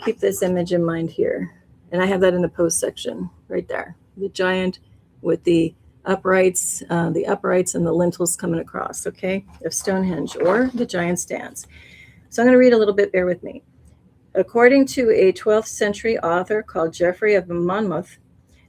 A: Keep this image in mind here. And I have that in the post section right there. The giant with the uprights and the lintels coming across, okay, of Stonehenge, or the giant's dance. So I'm going to read a little bit, bear with me. According to a 12th century author called Geoffrey of Monmouth,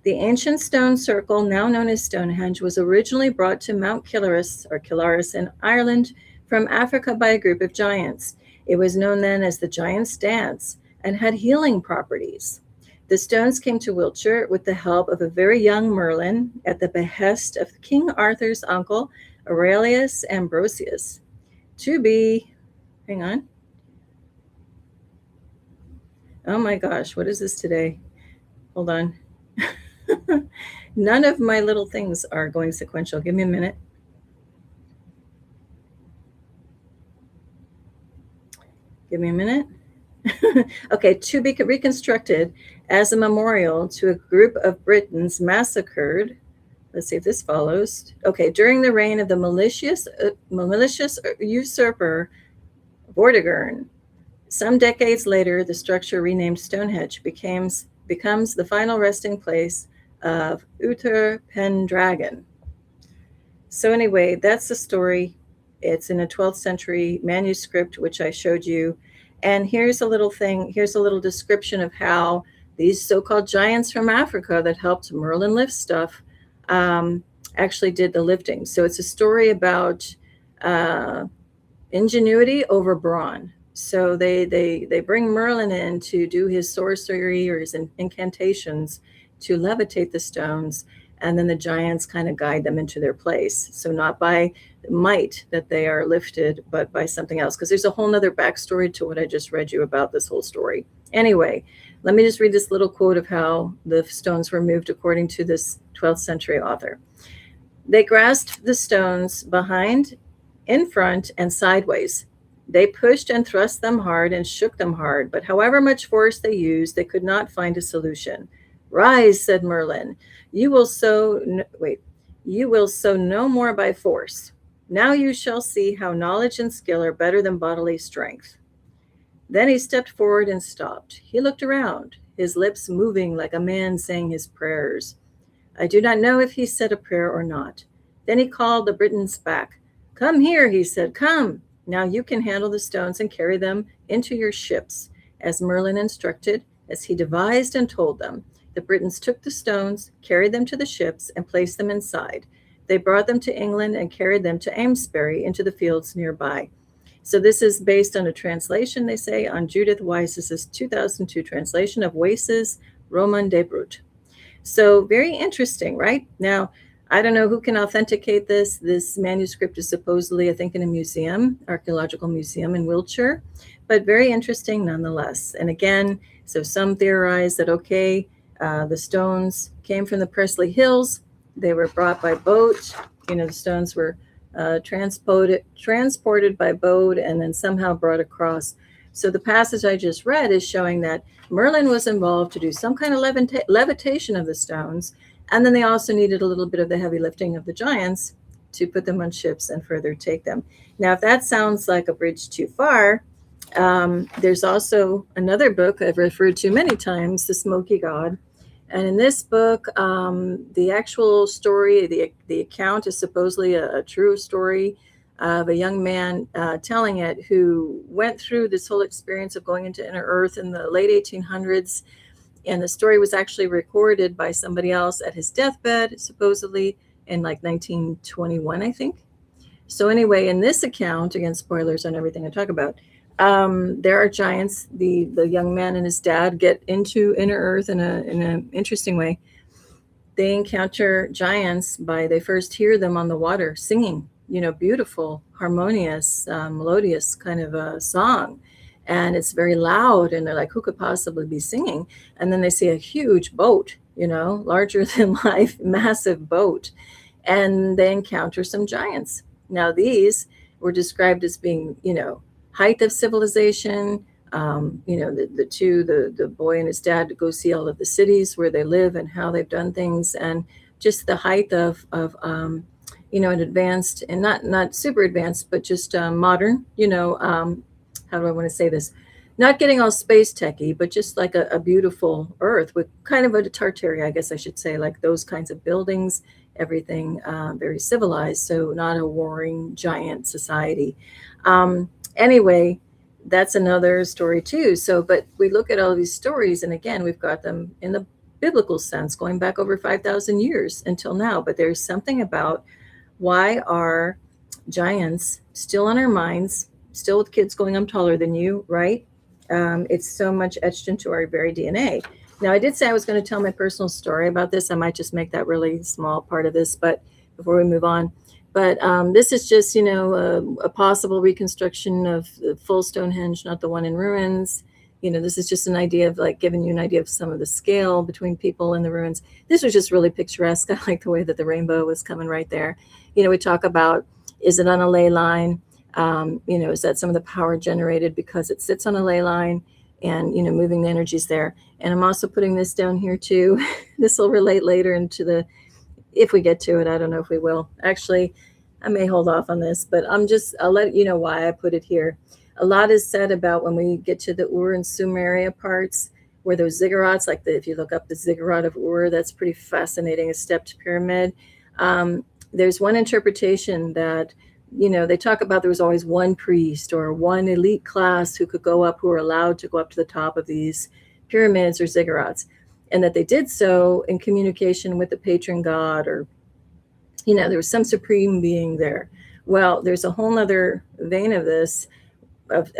A: the ancient stone circle, now known as Stonehenge, was originally brought to Mount Killarus in Ireland from Africa by a group of giants. It was known then as the Giant's Dance and had healing properties. The stones came to Wiltshire with the help of a very young Merlin at the behest of King Arthur's uncle, Aurelius Ambrosius, to be, hang on. Oh my gosh, what is this today? Hold on. None of my little things are going sequential. Give me a minute. Give me a minute. Okay, to be reconstructed as a memorial to a group of Britons massacred. Let's see if this follows. Okay, during the reign of the malicious usurper Vortigern. Some decades later, the structure renamed Stonehenge becomes the final resting place of Uther Pendragon. So anyway, that's the story. It's in a 12th century manuscript, which I showed you. And here's a little thing, here's a little description of how these so-called giants from Africa that helped Merlin lift stuff actually did the lifting. So it's a story about ingenuity over brawn. So they bring Merlin in to do his sorcery or his incantations to levitate the stones, and then the giants kind of guide them into their place. So not by might that they are lifted, but by something else, because there's a whole nother backstory to what I just read you about this whole story. Anyway, let me just read this little quote of how the stones were moved according to this 12th century author. They grasped the stones behind, in front, and sideways. They pushed and thrust them hard and shook them hard, but however much force they used, they could not find a solution. Rise, said Merlin. You will sow no more by force. Now you shall see how knowledge and skill are better than bodily strength. Then he stepped forward and stopped. He looked around, his lips moving like a man saying his prayers. I do not know if he said a prayer or not. Then he called the Britons back. Come here, he said, come. Now you can handle the stones and carry them into your ships, as Merlin instructed, as he devised and told them. The Britons took the stones, carried them to the ships, and placed them inside. They brought them to England and carried them to Amesbury into the fields nearby. So this is based on a translation, they say, on Judith Weiss's 2002 translation of Weiss's Roman de Brut. So very interesting, right? Now, I don't know who can authenticate this. This manuscript is supposedly, I think, in a museum, archaeological museum in Wiltshire, but very interesting nonetheless. And again, so some theorize that, okay, the stones came from the Presley Hills. They were brought by boat. The stones were transported by boat and then somehow brought across. So the passage I just read is showing that Merlin was involved to do some kind of levitation of the stones. And then they also needed a little bit of the heavy lifting of the giants to put them on ships and further take them. Now, if that sounds like a bridge too far, there's also another book I've referred to many times, The Smoky God. And in this book, the actual story, the account is supposedly a true story of a young man telling it who went through this whole experience of going into inner earth in the late 1800s. And the story was actually recorded by somebody else at his deathbed, supposedly in like 1921, I think. So anyway, in this account, again, spoilers on everything I talk about, there are giants. The young man and his dad get into inner earth in an interesting way. They encounter giants they first hear them on the water singing, beautiful, harmonious, melodious kind of a song. And it's very loud, and they're like, who could possibly be singing? And then they see a huge boat, larger than life, massive boat. And they encounter some giants. Now, these were described as being, height of civilization. The boy and his dad go see all of the cities where they live and how they've done things, and just the height of an advanced, and not super advanced, but just modern, how do I want to say this? Not getting all space techy, but just like a beautiful earth with kind of a Tartary, I guess I should say, like those kinds of buildings, everything very civilized. So not a warring giant society. Anyway, that's another story too. So, but we look at all these stories, and again, we've got them in the biblical sense, going back over 5,000 years until now. But there's something about why are giants still on our minds, still with kids going, I'm taller than you, right? It's so much etched into our very DNA. Now, I did say I was going to tell my personal story about this. I might just make that really small part of this, but before we move on. But this is just, a possible reconstruction of the full Stonehenge, not the one in ruins. This is just an idea of like giving you an idea of some of the scale between people and the ruins. This was just really picturesque. I like the way that the rainbow was coming right there. We talk about, is it on a ley line? Is that some of the power generated because it sits on a ley line and, moving the energies there. And I'm also putting this down here too. This will relate later into if we get to it. I don't know if we will. Actually, I may hold off on this, but I'll let you know why I put it here. A lot is said about when we get to the Ur and Sumeria parts, where those ziggurats, like if you look up the ziggurat of Ur, that's pretty fascinating, a stepped pyramid. there's one interpretation that, they talk about there was always one priest or one elite class who could go up, who were allowed to go up to the top of these pyramids or ziggurats, and that they did so in communication with the patron god, or, there was some supreme being there. Well, there's a whole nother vein of this, of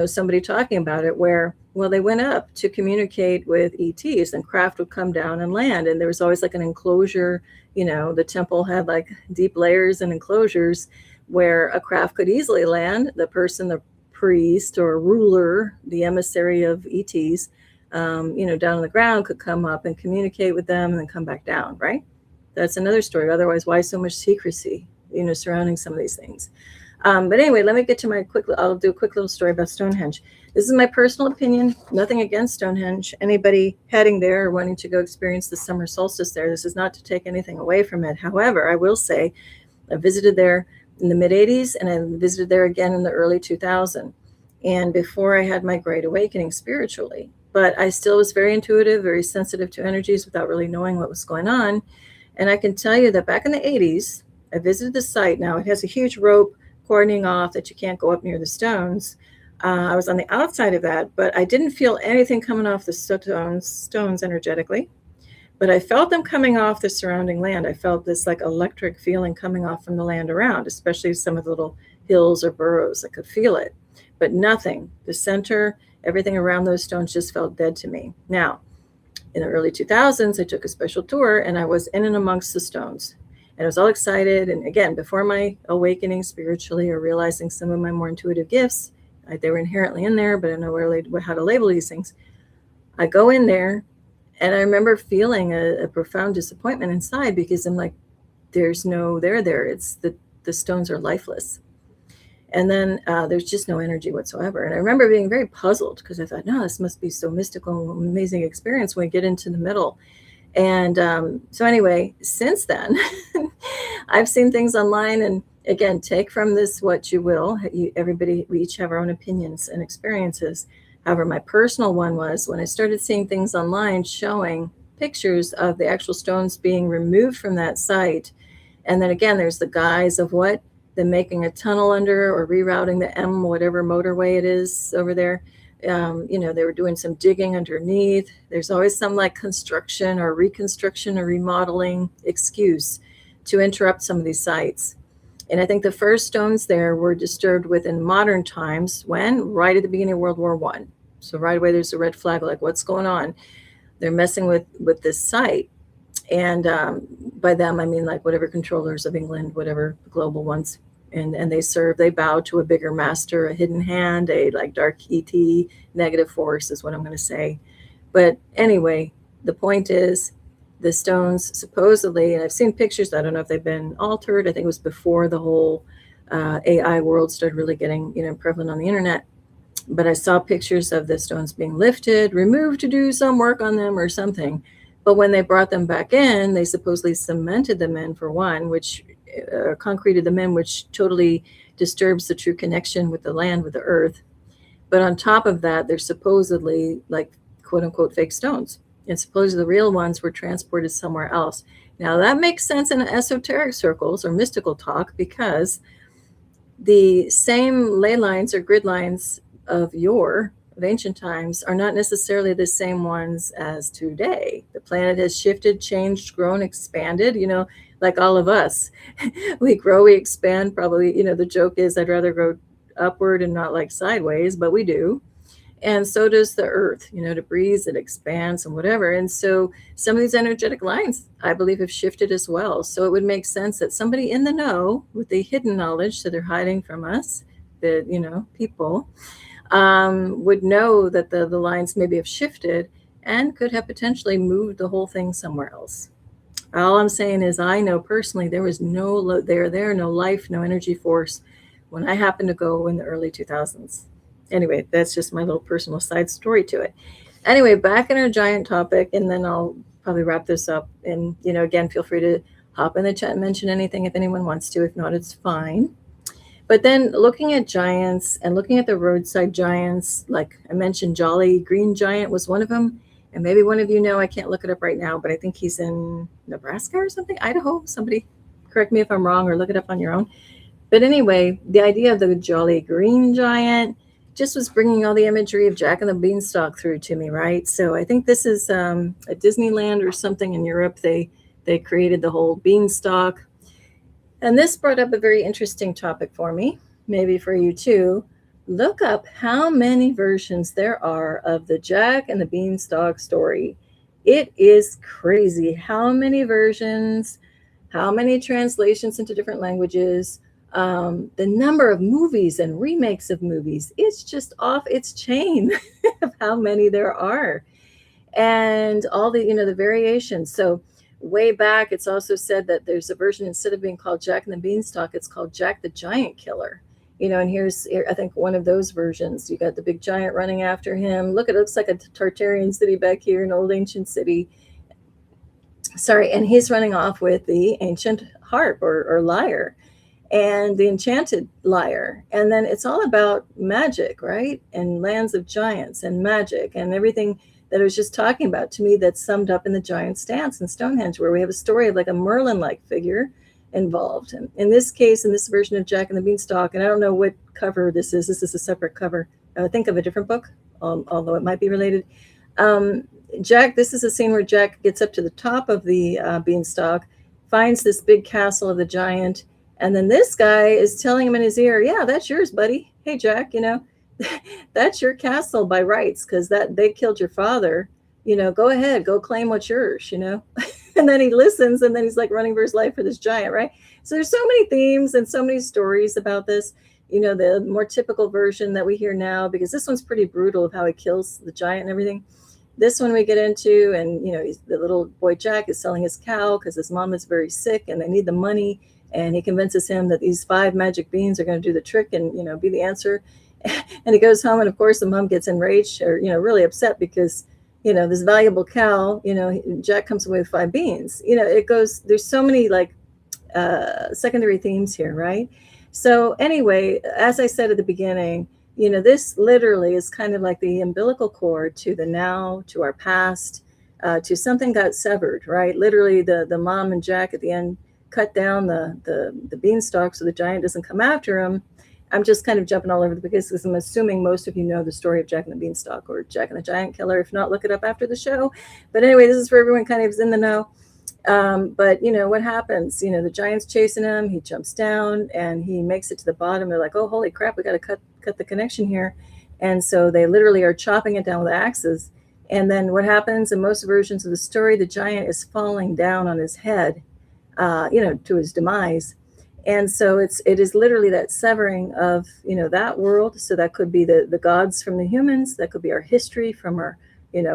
A: somebody talking about it, where, well, they went up to communicate with ETs, and craft would come down and land, and there was always like an enclosure. The temple had like deep layers and enclosures where a craft could easily land. The person, the priest or ruler, the emissary of ETs, down on the ground, could come up and communicate with them and then come back down, right? That's another story. Otherwise, why so much secrecy, surrounding some of these things? But anyway, let me get to I'll do a quick little story about Stonehenge. This is my personal opinion, nothing against Stonehenge. Anybody heading there or wanting to go experience the summer solstice there, this is not to take anything away from it. However, I will say I visited there in the mid-'80s, and I visited there again in the early 2000s, and before I had my great awakening spiritually. But I still was very intuitive, very sensitive to energies without really knowing what was going on. And I can tell you that back in the 80s, I visited the site. Now, it has a huge rope cordoning off that you can't go up near the stones. I was on the outside of that, but I didn't feel anything coming off the stones energetically. But I felt them coming off the surrounding land. I felt this like electric feeling coming off from the land around, especially some of the little hills or burrows. I could feel it, but nothing. The center, everything around those stones just felt dead to me. Now, in the early 2000s, I took a special tour, and I was in and amongst the stones. And I was all excited. And again, before my awakening spiritually or realizing some of my more intuitive gifts, they were inherently in there, but I don't know really how to label these things. I go in there, and I remember feeling a profound disappointment inside, because I'm like, there's no there. It's the stones are lifeless. And then there's just no energy whatsoever. And I remember being very puzzled, because I thought, no, this must be so mystical, amazing experience when we get into the middle. And so anyway, since then, I've seen things online, and again, take from this what you will. Everybody, we each have our own opinions and experiences. However, my personal one was when I started seeing things online showing pictures of the actual stones being removed from that site. And then again, there's the guise of what? Them making a tunnel under, or rerouting the M, whatever motorway it is over there. They were doing some digging underneath. There's always some like construction or reconstruction or remodeling excuse to interrupt some of these sites. And I think the first stones there were disturbed within modern times, when? Right at the beginning of World War I. So right away, there's a red flag, like, what's going on? They're messing with this site. And by them, I mean like whatever controllers of England, whatever global ones, and they bow to a bigger master, a hidden hand, a like dark ET, negative force is what I'm going to say. But anyway, the point is, the stones supposedly, and I've seen pictures, I don't know if they've been altered. I think it was before the whole AI world started really getting prevalent on the internet. But I saw pictures of the stones being lifted, removed to do some work on them or something. But when they brought them back in, they supposedly cemented them in, for one, which concreted them in, which totally disturbs the true connection with the land, with the earth. But on top of that, they're supposedly like quote unquote fake stones. And supposedly the real ones were transported somewhere else. Now that makes sense in esoteric circles or mystical talk, because the same ley lines or grid lines of ancient times are not necessarily the same ones as today. The planet has shifted, changed, grown, expanded, like all of us. We grow, we expand. Probably, the joke is I'd rather grow upward and not like sideways, but we do. And so does the earth, to breathe, it expands and whatever. And so some of these energetic lines, I believe, have shifted as well. So it would make sense that somebody in the know with the hidden knowledge that they're hiding from us, the, people, would know that the lines maybe have shifted and could have potentially moved the whole thing somewhere else. All I'm saying is I know personally there was no life, no energy force when I happened to go in the early 2000s. Anyway, that's just my little personal side story to it. Anyway, back in our giant topic, and then I'll probably wrap this up. And, again, feel free to hop in the chat and mention anything if anyone wants to. If not, it's fine. But then looking at giants and looking at the roadside giants, like I mentioned, Jolly Green Giant was one of them. And maybe one of you know, I can't look it up right now, but I think he's in Nebraska or something, Idaho. Somebody correct me if I'm wrong or look it up on your own. But anyway, the idea of the jolly green giant just was bringing all the imagery of Jack and the Beanstalk through to me, right? So I think this is at Disneyland or something in Europe. They created the whole beanstalk. And this brought up a very interesting topic for me, maybe for you too. Look up how many versions there are of the Jack and the Beanstalk story. It is crazy how many versions, how many translations into different languages, the number of movies and remakes of movies. It's just off its chain of how many there are, and all the the variations. So way back, it's also said that there's a version, instead of being called Jack and the Beanstalk, it's called Jack the Giant Killer. And here's, I think, one of those versions. You got the big giant running after him. Look, it looks like a Tartarian city back here, an old ancient city. Sorry, and he's running off with the ancient harp or lyre, and the enchanted lyre. And then it's all about magic, right? And lands of giants and magic and everything that I was just talking about, to me, that's summed up in the Giant's Dance in Stonehenge, where we have a story of like a Merlin-like figure involved. And in this case, in this version of Jack and the Beanstalk, and I don't know what cover this is a separate cover, I think of a different book, although it might be related. Jack, this is a scene where Jack gets up to the top of the beanstalk, finds this big castle of the giant, and then this guy is telling him in his ear, yeah, that's yours, buddy. Hey, Jack, that's your castle by rights, because they killed your father. Go ahead, go claim what's yours, And then he listens, and then he's like running for his life for this giant, right? So there's so many themes and so many stories about this. The more typical version that we hear now, because this one's pretty brutal of how he kills the giant and everything. This one we get into, and the little boy Jack is selling his cow because his mom is very sick and they need the money, and he convinces him that these 5 magic beans are going to do the trick and be the answer. And he goes home, and of course the mom gets enraged, or really upset, because this valuable cow, Jack comes away with 5 beans. It goes, there's so many like secondary themes here, right? So anyway, as I said at the beginning, this literally is kind of like the umbilical cord to the now, to our past, to something got severed, right? Literally the mom and Jack at the end cut down the beanstalk so the giant doesn't come after him. I'm just kind of jumping all over the place, because I'm assuming most of you know the story of Jack and the Beanstalk, or Jack and the Giant Killer. If not, look it up after the show. But anyway, this is for everyone kind of is in the know. But what happens? The giant's chasing him. He jumps down and he makes it to the bottom. They're like, oh, holy crap, we got to cut the connection here. And so they literally are chopping it down with axes. And then what happens in most versions of the story, the giant is falling down on his head, to his demise. And so it is literally that severing of, that world. So that could be the gods from the humans. That could be our history from our,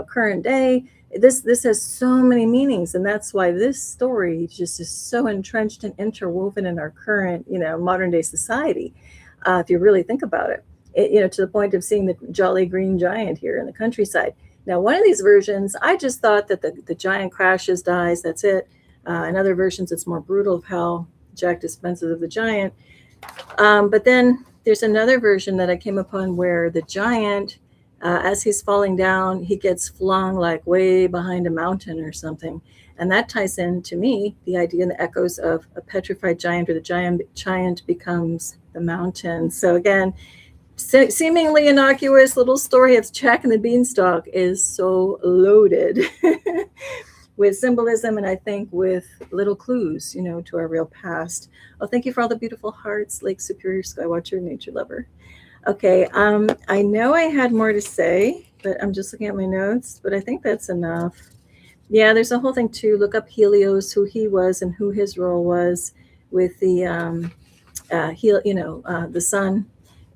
A: current day. This has so many meanings. And that's why this story just is so entrenched and interwoven in our current, modern day society. If you really think about it, to the point of seeing the jolly green giant here in the countryside. Now, one of these versions, I just thought that the giant crashes, dies, that's it. In other versions, it's more brutal of how Jack dispenses of the giant. But then there's another version that I came upon where the giant, as he's falling down, he gets flung like way behind a mountain or something. And that ties in, to me, the idea and the echoes of a petrified giant, or the giant becomes the mountain. So again, seemingly innocuous little story of Jack and the Beanstalk is so loaded with symbolism, and I think with little clues, to our real past. Oh, thank you for all the beautiful hearts, Lake Superior, Skywatcher, Nature Lover. Okay, I know I had more to say, but I'm just looking at my notes, but I think that's enough. Yeah, there's a whole thing too. Look up Helios, who he was and who his role was with the the sun,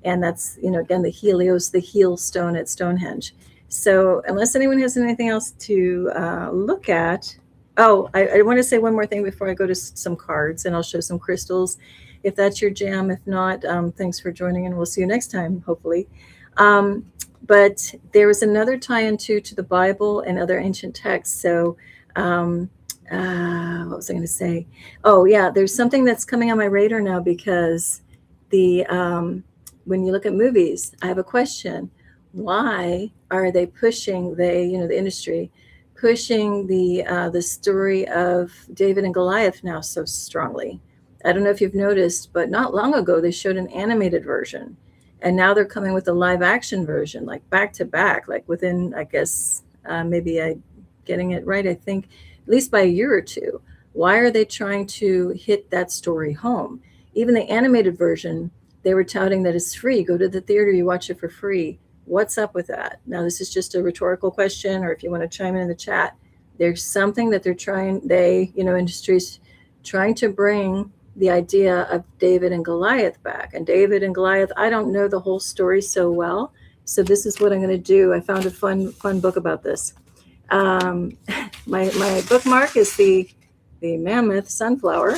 A: and that's again the Helios, the heel stone at Stonehenge. So unless anyone has anything else to look at, I want to say one more thing before I go to some cards, and I'll show some crystals if that's your jam. If not, thanks for joining, and we'll see you next time, hopefully. But there was another tie-in to the Bible and other ancient texts. So what was I going to say? Oh, yeah, there's something that's coming on my radar now, because when you look at movies, I have a question. Why are they pushing, the industry, pushing the story of David and Goliath now so strongly? I don't know if you've noticed, but not long ago they showed an animated version, and now they're coming with a live action version, like back to back, like within, I guess, maybe I getting it right, I think, at least by a year or two. Why are they trying to hit that story home? Even the animated version, they were touting that it's free. Go to the theater, you watch it for free. What's up with that? Now, this is just a rhetorical question, or if you want to chime in the chat, there's something that they're trying, industries trying to bring the idea of David and Goliath back. And David and Goliath, I don't know the whole story so well, so this is what I'm going to do. I found a fun book about this. My bookmark is the mammoth sunflower.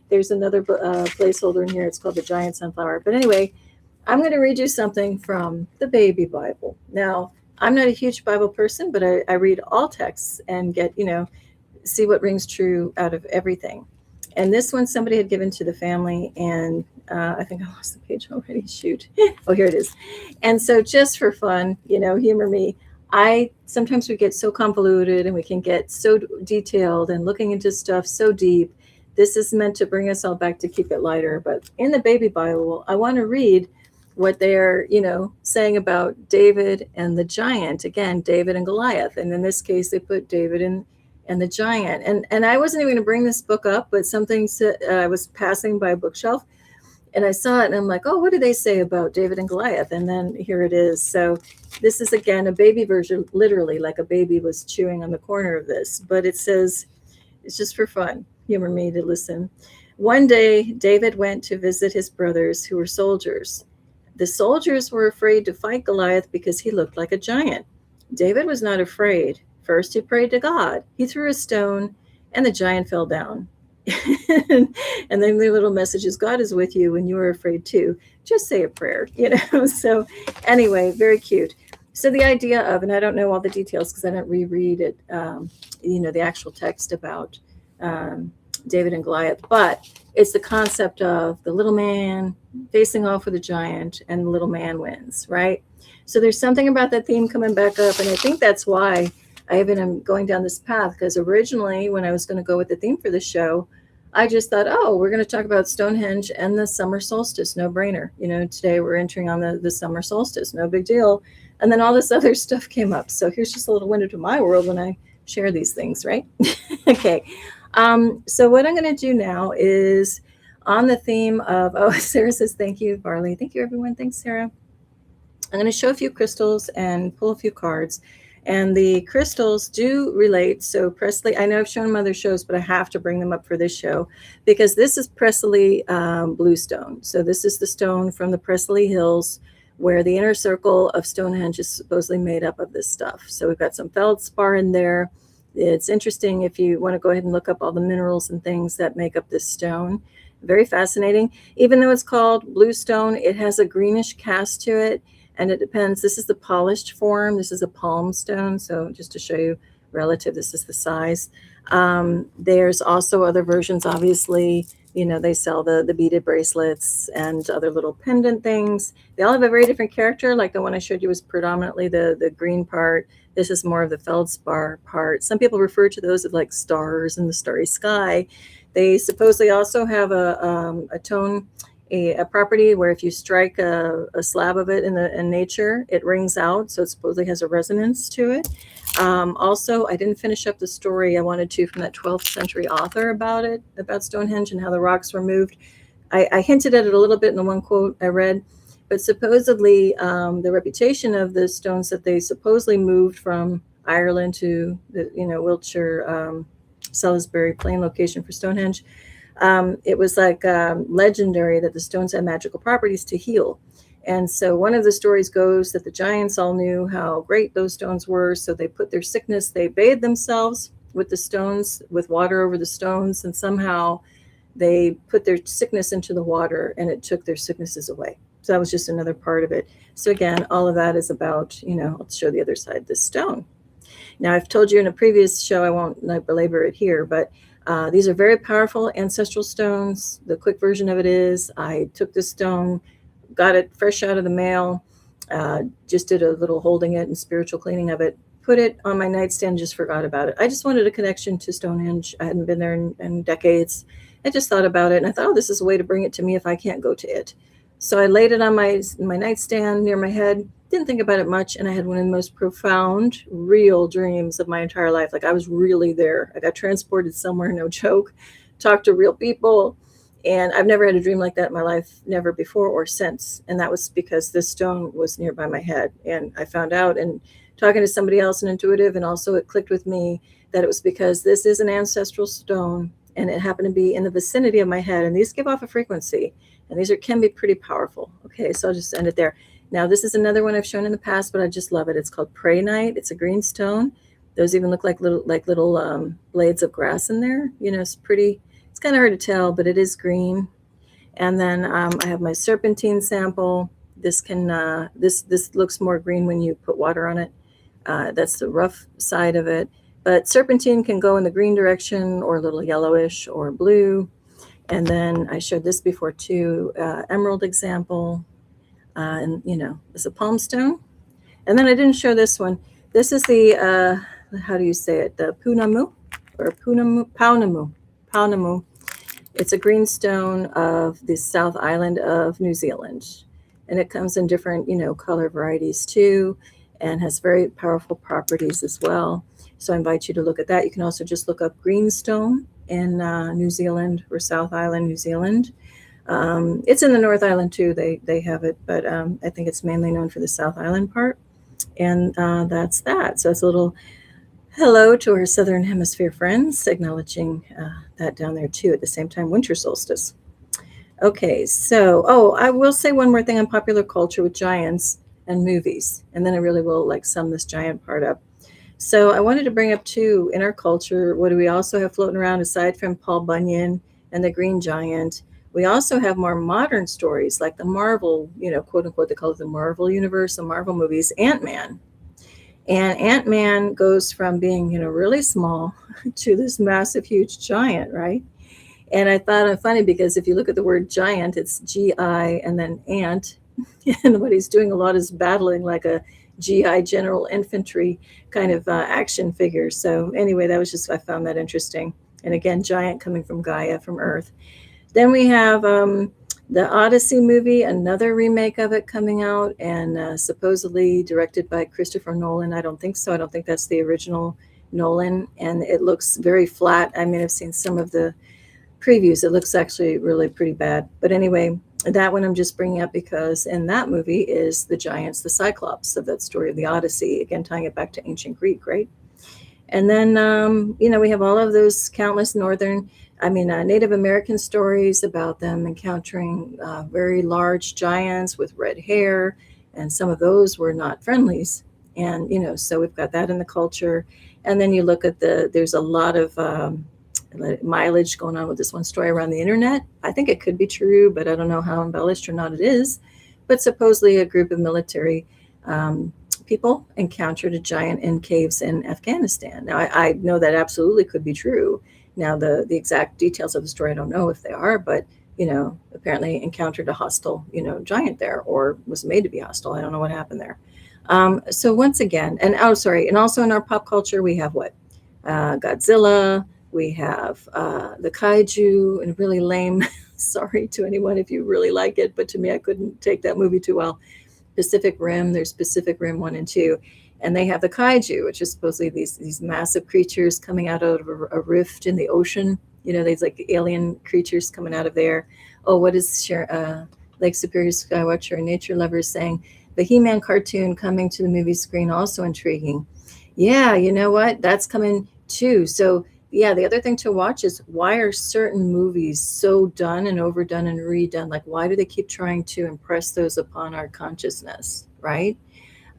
A: There's another placeholder in here. It's called the giant sunflower. But anyway, I'm going to read you something from the baby Bible. Now, I'm not a huge Bible person, but I read all texts and get, see what rings true out of everything. And this one somebody had given to the family, and I think I lost the page already. Shoot. Oh, here it is. And so just for fun, humor me. Sometimes we get so convoluted and we can get so detailed and looking into stuff so deep. This is meant to bring us all back to keep it lighter. But in the baby Bible, I want to read what they're, saying about David and the giant. Again, David and Goliath. And in this case, they put David and the giant. And I wasn't even going to bring this book up, but something said, I was passing by a bookshelf and I saw it and I'm like, oh, what do they say about David and Goliath? And then here it is. So this is, again, a baby version, literally like a baby was chewing on the corner of this. But it says, it's just for fun. Humor me to listen. One day, David went to visit his brothers who were soldiers. The soldiers were afraid to fight Goliath because he looked like a giant. David was not afraid. First, he prayed to God. He threw a stone, and the giant fell down. And then the little message is, God is with you when you are afraid too. Just say a prayer, So anyway, very cute. So the idea of, and I don't know all the details because I didn't reread it, the actual text about David and Goliath, but it's the concept of the little man facing off with a giant, and the little man wins, right? So there's something about that theme coming back up, and I think that's why I even am going down this path, because originally when I was going to go with the theme for the show, I just thought, oh, we're going to talk about Stonehenge and the summer solstice, no brainer. Today we're entering on the summer solstice, no big deal. And then all this other stuff came up. So here's just a little window to my world when I share these things, right? Okay. So what I'm going to do now is on the theme of, Sarah says, thank you, Varleigh. Thank you, everyone. Thanks, Sarah. I'm going to show a few crystals and pull a few cards. And the crystals do relate. So Presley, I know I've shown them other shows, but I have to bring them up for this show because this is Presley bluestone. So this is the stone from the Presley Hills where the inner circle of Stonehenge is supposedly made up of this stuff. So we've got some feldspar in there. It's interesting if you want to go ahead and look up all the minerals and things that make up this stone. Very fascinating. Even though it's called bluestone, it has a greenish cast to it. And it depends. This is the polished form. This is a palm stone. So just to show you relative, this is the size. There's also other versions, obviously. They sell the beaded bracelets and other little pendant things. They all have a very different character. Like the one I showed you was predominantly the green part. This is more of the feldspar part. Some people refer to those as like stars in the starry sky. They supposedly also have a tone, a property where if you strike a slab of it in nature, it rings out. So it supposedly has a resonance to it. Also, I didn't finish up the story I wanted to from that 12th century author about Stonehenge and how the rocks were moved. I hinted at it a little bit in the one quote I read, but supposedly the reputation of the stones that they supposedly moved from Ireland to the Wiltshire, Salisbury Plain location for Stonehenge. It was like legendary that the stones had magical properties to heal. And so one of the stories goes that the giants all knew how great those stones were. So they put their sickness, they bathed themselves with the stones, with water over the stones. And somehow they put their sickness into the water and it took their sicknesses away. So that was just another part of it. So again, all of that is about, I'll show the other side, this stone. Now, I've told you in a previous show, I won't belabor it here, but these are very powerful ancestral stones. The quick version of it is I took this stone, got it fresh out of the mail, just did a little holding it and spiritual cleaning of it, put it on my nightstand, just forgot about it. I just wanted a connection to Stonehenge. I hadn't been there in decades. I just thought about it, and I thought, oh, this is a way to bring it to me if I can't go to it. So I laid it on my nightstand near my head, didn't think about it much, and I had one of the most profound, real dreams of my entire life. Like I was really there. I got transported somewhere, no joke, talked to real people, and I've never had a dream like that in my life, never before or since. And that was because this stone was nearby my head. And I found out, and talking to somebody else, an intuitive, and also it clicked with me that it was because this is an ancestral stone, and it happened to be in the vicinity of my head. And these give off a frequency, and these can be pretty powerful. Okay, so I'll just end it there. Now, this is another one I've shown in the past, but I just love it. It's called Prayenite. It's a green stone. Those even look like little blades of grass in there. You know, it's pretty. It's kind of hard to tell, but it is green. And then I have my serpentine sample. This can this looks more green when you put water on it. That's the rough side of it. But serpentine can go in the green direction or a little yellowish or blue. And then I showed this before too, emerald example. And, you know, it's a palm stone. And then I didn't show this one. This is the, how do you say it? The Pounamu or Pounamu. It's a green stone of the South Island of New Zealand. And it comes in different, you know, color varieties too, and has very powerful properties as well. So I invite you to look at that. You can also just look up greenstone in New Zealand or South Island, New Zealand. It's in the North Island too. They have it, but I think it's mainly known for the South Island part. And that's that. So it's a little hello to our Southern Hemisphere friends, acknowledging that down there too at the same time, Wiltshire Solstice. Okay, so, I will say one more thing on popular culture with giants and movies, and then I really will like sum this giant part up. So I wanted to bring up too, in our culture, what do we also have floating around aside from Paul Bunyan and the Green Giant? We also have more modern stories like the Marvel, you know, quote unquote, they call it the Marvel universe, the Marvel movies, Ant-Man. And Ant-Man goes from being, you know, really small to this massive, huge giant, right? And I thought it funny because if you look at the word giant, it's G-I and then ant. And what he's doing a lot is battling like a GI general infantry kind of action figure. So anyway, that was just, I found that interesting. And again, giant coming from Gaia, from Earth. Then we have the Odyssey movie, another remake of it coming out, and supposedly directed by Christopher Nolan. I don't think so. I don't think that's the original Nolan. And it looks very flat. I mean, I've seen some of the previews. It looks actually really pretty bad. But anyway, that one I'm just bringing up because in that movie is the giants, the Cyclops of that story of the Odyssey, again, tying it back to ancient Greek, right? And then, you know, we have all of those countless Native American stories about them encountering very large giants with red hair. And some of those were not friendlies. And, you know, so we've got that in the culture. And then you look at there's a lot of mileage going on with this one story around the internet. I think it could be true, but I don't know how embellished or not it is. But supposedly a group of military people encountered a giant in caves in Afghanistan. Now, I know that absolutely could be true. Now, the exact details of the story, I don't know if they are, but, you know, apparently encountered a hostile, you know, giant there, or was made to be hostile. I don't know what happened there. So once again, and also in our pop culture, we have what? Godzilla. We have the kaiju, and really lame, sorry to anyone if you really like it, but to me, I couldn't take that movie too well. Pacific Rim, there's Pacific Rim 1 and 2, and they have the kaiju, which is supposedly these massive creatures coming out of a rift in the ocean. You know, these like alien creatures coming out of there. Oh, what is Lake Superior Skywatcher and Nature Lovers saying? The He-Man cartoon coming to the movie screen, also intriguing. Yeah, you know what? That's coming too. So yeah, the other thing to watch is why are certain movies so done and overdone and redone? Like, why do they keep trying to impress those upon our consciousness, right?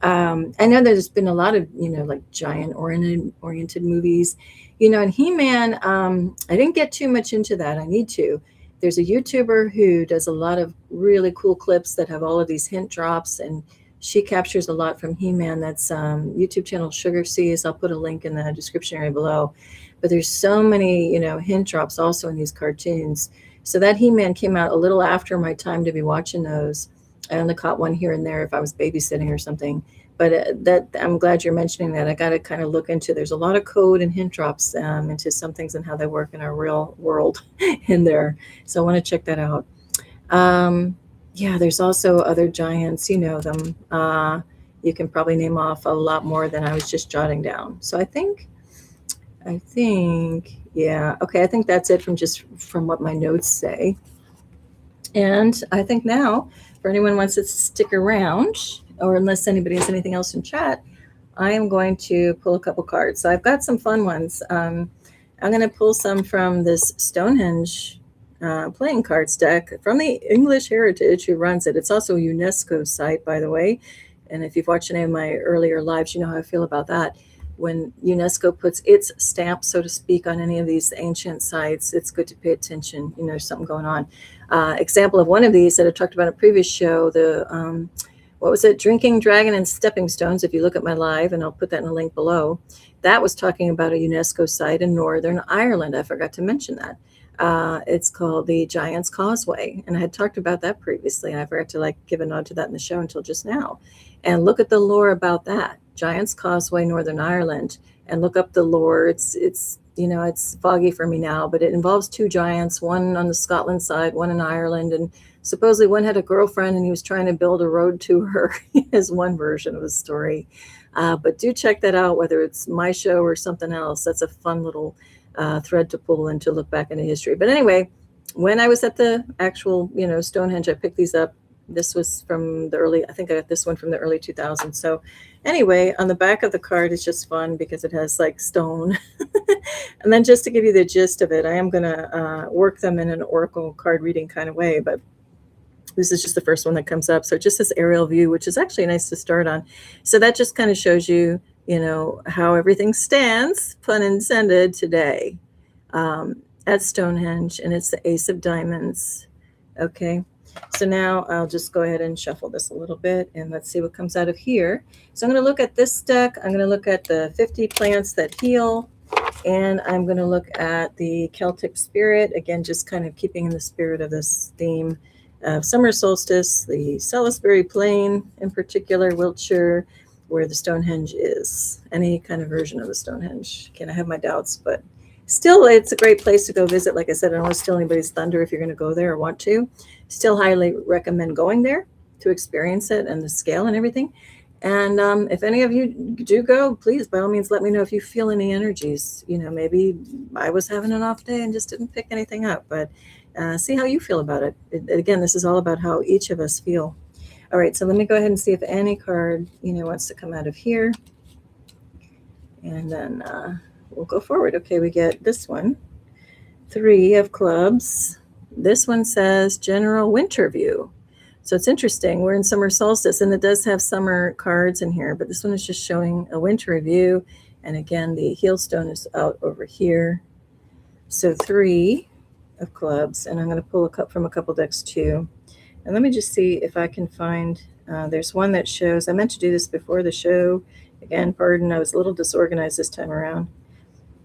A: I know there's been a lot of, you know, like giant-oriented movies, you know, and He-Man, I didn't get too much into that. I need to. There's a YouTuber who does a lot of really cool clips that have all of these hint drops, and she captures a lot from He-Man. That's YouTube channel Sugar Seas. I'll put a link in the description area below. But there's so many, you know, hint drops also in these cartoons. So that He-Man came out a little after my time to be watching those. I only caught one here and there if I was babysitting or something. But that I'm glad you're mentioning that. I got to kind of look into. There's a lot of code and hint drops into some things and how they work in our real world in there. So I want to check that out. Yeah, there's also other giants. You know them. You can probably name off a lot more than I was just jotting down. So I think, yeah. Okay, I think that's it from what my notes say. And I think now, for anyone who wants to stick around, or unless anybody has anything else in chat, I am going to pull a couple cards. So I've got some fun ones. I'm going to pull some from this Stonehenge playing cards deck from the English Heritage, who runs it. It's also a UNESCO site, by the way. And if you've watched any of my earlier lives, you know how I feel about that. When UNESCO puts its stamp, so to speak, on any of these ancient sites, it's good to pay attention. You know, there's something going on. Example of one of these that I talked about in a previous show, the what was it? Drinking Dragon and Stepping Stones. If you look at my live, and I'll put that in a link below, that was talking about a UNESCO site in Northern Ireland. I forgot to mention that. It's called the Giants Causeway, and I had talked about that previously, and I forgot to give a nod to that in the show until just now. And look at the lore about that. Giants Causeway, Northern Ireland, and look up the lore. It's foggy for me now, but it involves two giants, one on the Scotland side, one in Ireland, and supposedly one had a girlfriend and he was trying to build a road to her is one version of the story. But do check that out, whether it's my show or something else. That's a fun little thread to pull and to look back into history. But anyway, when I was at the actual, Stonehenge, I picked these up. This was from I think I got this one from the early 2000s. So anyway, on the back of the card, it's just fun because it has stone. And then just to give you the gist of it, I am going to work them in an oracle card reading kind of way, but this is just the first one that comes up. So just this aerial view, which is actually nice to start on. So that just kind of shows you, how everything stands, pun intended, today at Stonehenge, and it's the Ace of Diamonds. Okay. So now I'll just go ahead and shuffle this a little bit, and let's see what comes out of here. So I'm going to look at this deck. I'm going to look at the 50 plants that heal, and I'm going to look at the Celtic spirit. Again, just kind of keeping in the spirit of this theme of Summer Solstice, the Salisbury Plain in particular, Wiltshire, where the Stonehenge is. Any kind of version of the Stonehenge. Again, I have my doubts, but still, it's a great place to go visit. Like I said, I don't want to steal anybody's thunder if you're going to go there or want to. Still highly recommend going there to experience it and the scale and everything. And if any of you do go, please, by all means, let me know if you feel any energies. Maybe I was having an off day and just didn't pick anything up, but see how you feel about it. Again, this is all about how each of us feel. All right, so let me go ahead and see if any card, wants to come out of here. And then we'll go forward. Okay, we get this one, 3 of clubs. This one says general winter view. So it's interesting. We're in summer solstice, and it does have summer cards in here, but this one is just showing a winter view. And again, the heel stone is out over here. So 3 of clubs, and I'm going to pull a cup from a couple decks too. And let me just see if I can find, there's one that shows, I meant to do this before the show. Again, pardon, I was a little disorganized this time around.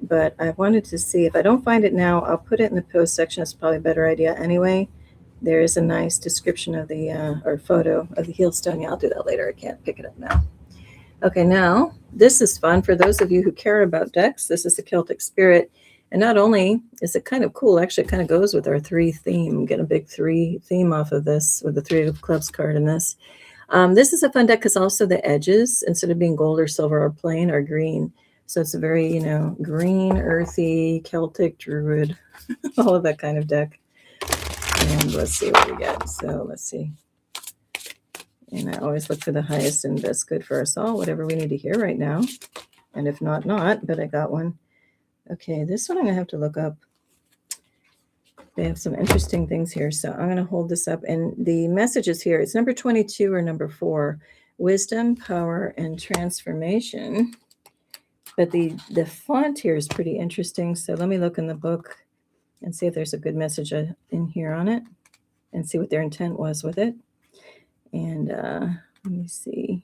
A: But I wanted to see, if I don't find it now, I'll put it in the post section. It's probably a better idea anyway. There is a nice description of the, or photo of the heel stone. Yeah, I'll do that later. I can't pick it up now. Okay, now, this is fun for those of you who care about decks. This is the Celtic Spirit. And not only is it kind of cool, actually it kind of goes with our 3 theme. Get a big 3 theme off of this with the 3 of clubs card in this. This is a fun deck because also the edges, instead of being gold or silver or plain, are green. So it's a very, green, earthy, Celtic, druid, all of that kind of deck. And let's see what we get. So let's see. And I always look for the highest and best good for us all, whatever we need to hear right now. And if not, but I got one. Okay, this one I'm going to have to look up. They have some interesting things here. So I'm going to hold this up. And the messages here, it's number 22 or number 4, wisdom, power, and transformation. But the font here is pretty interesting. So let me look in the book and see if there's a good message in here on it and see what their intent was with it. And let me see.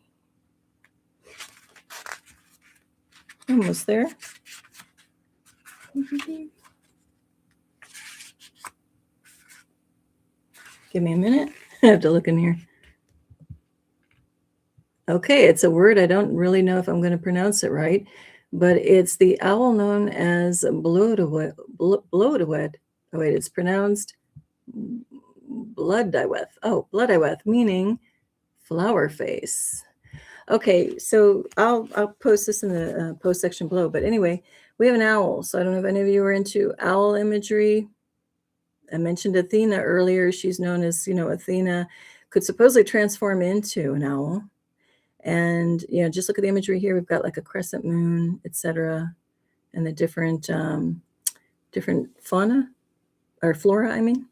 A: Almost there. Give me a minute. I have to look in here. Okay, it's a word. I don't really know if I'm going to pronounce it right, but it's the owl known as bloodowed. Bloodowed. Oh, wait, it's pronounced bloodoweth. Oh, bloodoweth, meaning flower face. Okay, so I'll post this in the post section below. But anyway, we have an owl. So I don't know if any of you are into owl imagery. I mentioned Athena earlier. She's known as, Athena could supposedly transform into an owl. And, just look at the imagery here. We've got like a crescent moon, etc., and the different fauna or flora, I mean.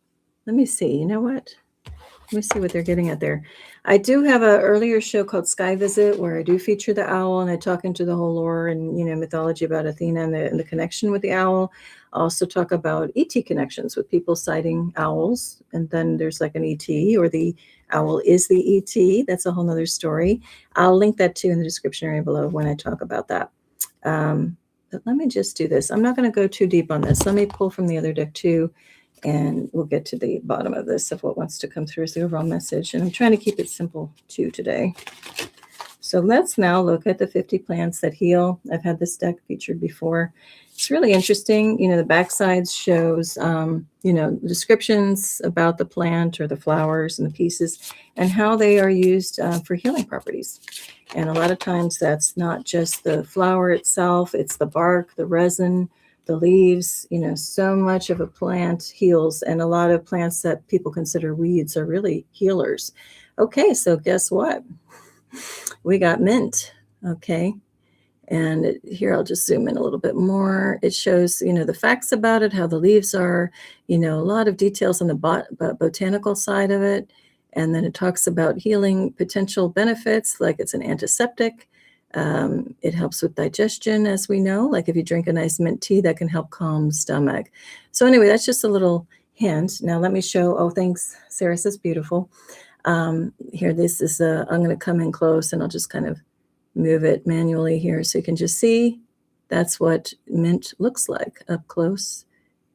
A: Let me see. You know what? Let me see what they're getting at there. I do have an earlier show called Sky Visit where I do feature the owl, and I talk into the whole lore and, mythology about Athena and the connection with the owl. I also talk about ET connections with people sighting owls. And then there's like an ET, or the owl is the ET. That's a whole nother story. I'll link that too in the description area below when I talk about that. But let me just do this. I'm not going to go too deep on this. Let me pull from the other deck too, and we'll get to the bottom of this, of what wants to come through as the overall message. And I'm trying to keep it simple too today. So let's now look at the 50 plants that heal. I've had this deck featured before. It's really interesting. The backside shows, descriptions about the plant or the flowers and the pieces and how they are used for healing properties. And a lot of times that's not just the flower itself, it's the bark, the resin, the leaves. So much of a plant heals, and a lot of plants that people consider weeds are really healers. Okay, so guess what? We got mint. Okay. And here, I'll just zoom in a little bit more. It shows, the facts about it, how the leaves are, a lot of details on the botanical side of it. And then it talks about healing potential benefits, like it's an antiseptic. It helps with digestion, as we know. Like if you drink a nice mint tea, that can help calm the stomach. So anyway, that's just a little hint. Now let me show. Oh, thanks. Sarah says beautiful. Here, this is I'm going to come in close, and I'll just kind of move it manually here so you can just see that's what mint looks like up close,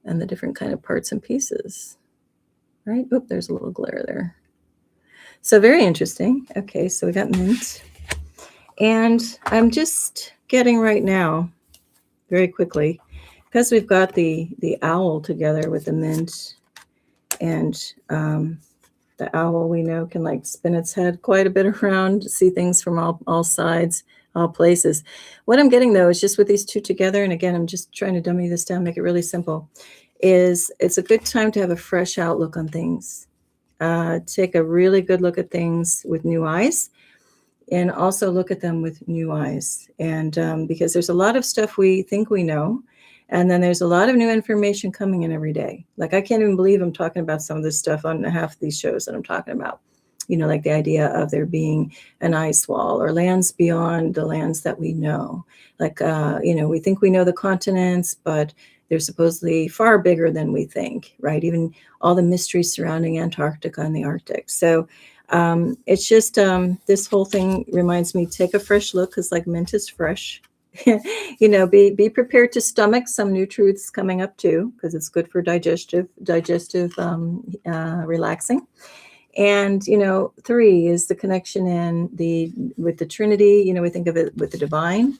A: and the different kind of parts and pieces. Right? Oop, there's a little glare there. So very interesting. Okay, so we got mint. And I'm just getting right now, very quickly, because we've got the owl together with the mint, and the owl, we know, can like spin its head quite a bit around, see things from all sides, all places. What I'm getting, though, is just with these two together, and again, I'm just trying to dummy this down, make it really simple, is it's a good time to have a fresh outlook on things. Take a really good look at things with new eyes, and also look at them with new eyes. And because there's a lot of stuff we think we know, and then there's a lot of new information coming in every day. Like I can't even believe I'm talking about some of this stuff on half of these shows that I'm talking about. Like the idea of there being an ice wall or lands beyond the lands that we know. Like, we think we know the continents, but they're supposedly far bigger than we think, right? Even all the mysteries surrounding Antarctica and the Arctic. So it's just this whole thing reminds me, take a fresh look, because like mint is fresh. Be prepared to stomach some new truths coming up too, because it's good for digestive relaxing. And 3 is the connection with the Trinity. We think of it with the divine,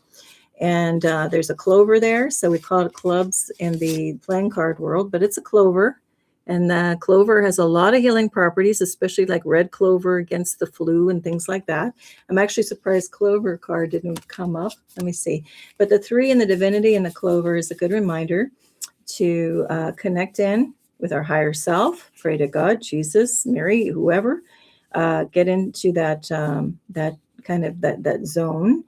A: and there's a clover there, so we call it clubs in the playing card world, but it's a clover. And the clover has a lot of healing properties, especially like red clover against the flu and things like that. I'm actually surprised clover card didn't come up. Let me see. But the 3 in the divinity and the clover is a good reminder to connect in with our higher self, pray to God, Jesus, Mary, whoever, get into that kind of that zone,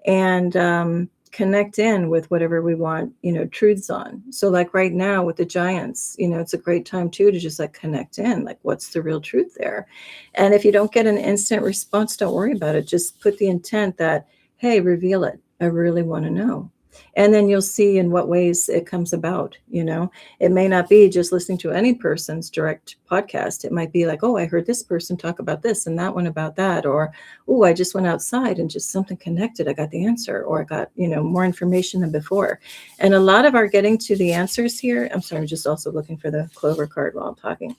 A: and connect in with whatever we want, truths on. So like right now with the giants, it's a great time too to just like connect in, like what's the real truth there. And if you don't get an instant response, don't worry about it. Just put the intent that, hey, reveal it. I really want to know. And then you'll see in what ways it comes about. It may not be just listening to any person's direct podcast. It might be like, oh, I heard this person talk about this and that one about that. Or, oh, I just went outside and just something connected. I got the answer, or I got, more information than before. And a lot of our getting to the answers here, I'm sorry, I'm just also looking for the clover card while I'm talking.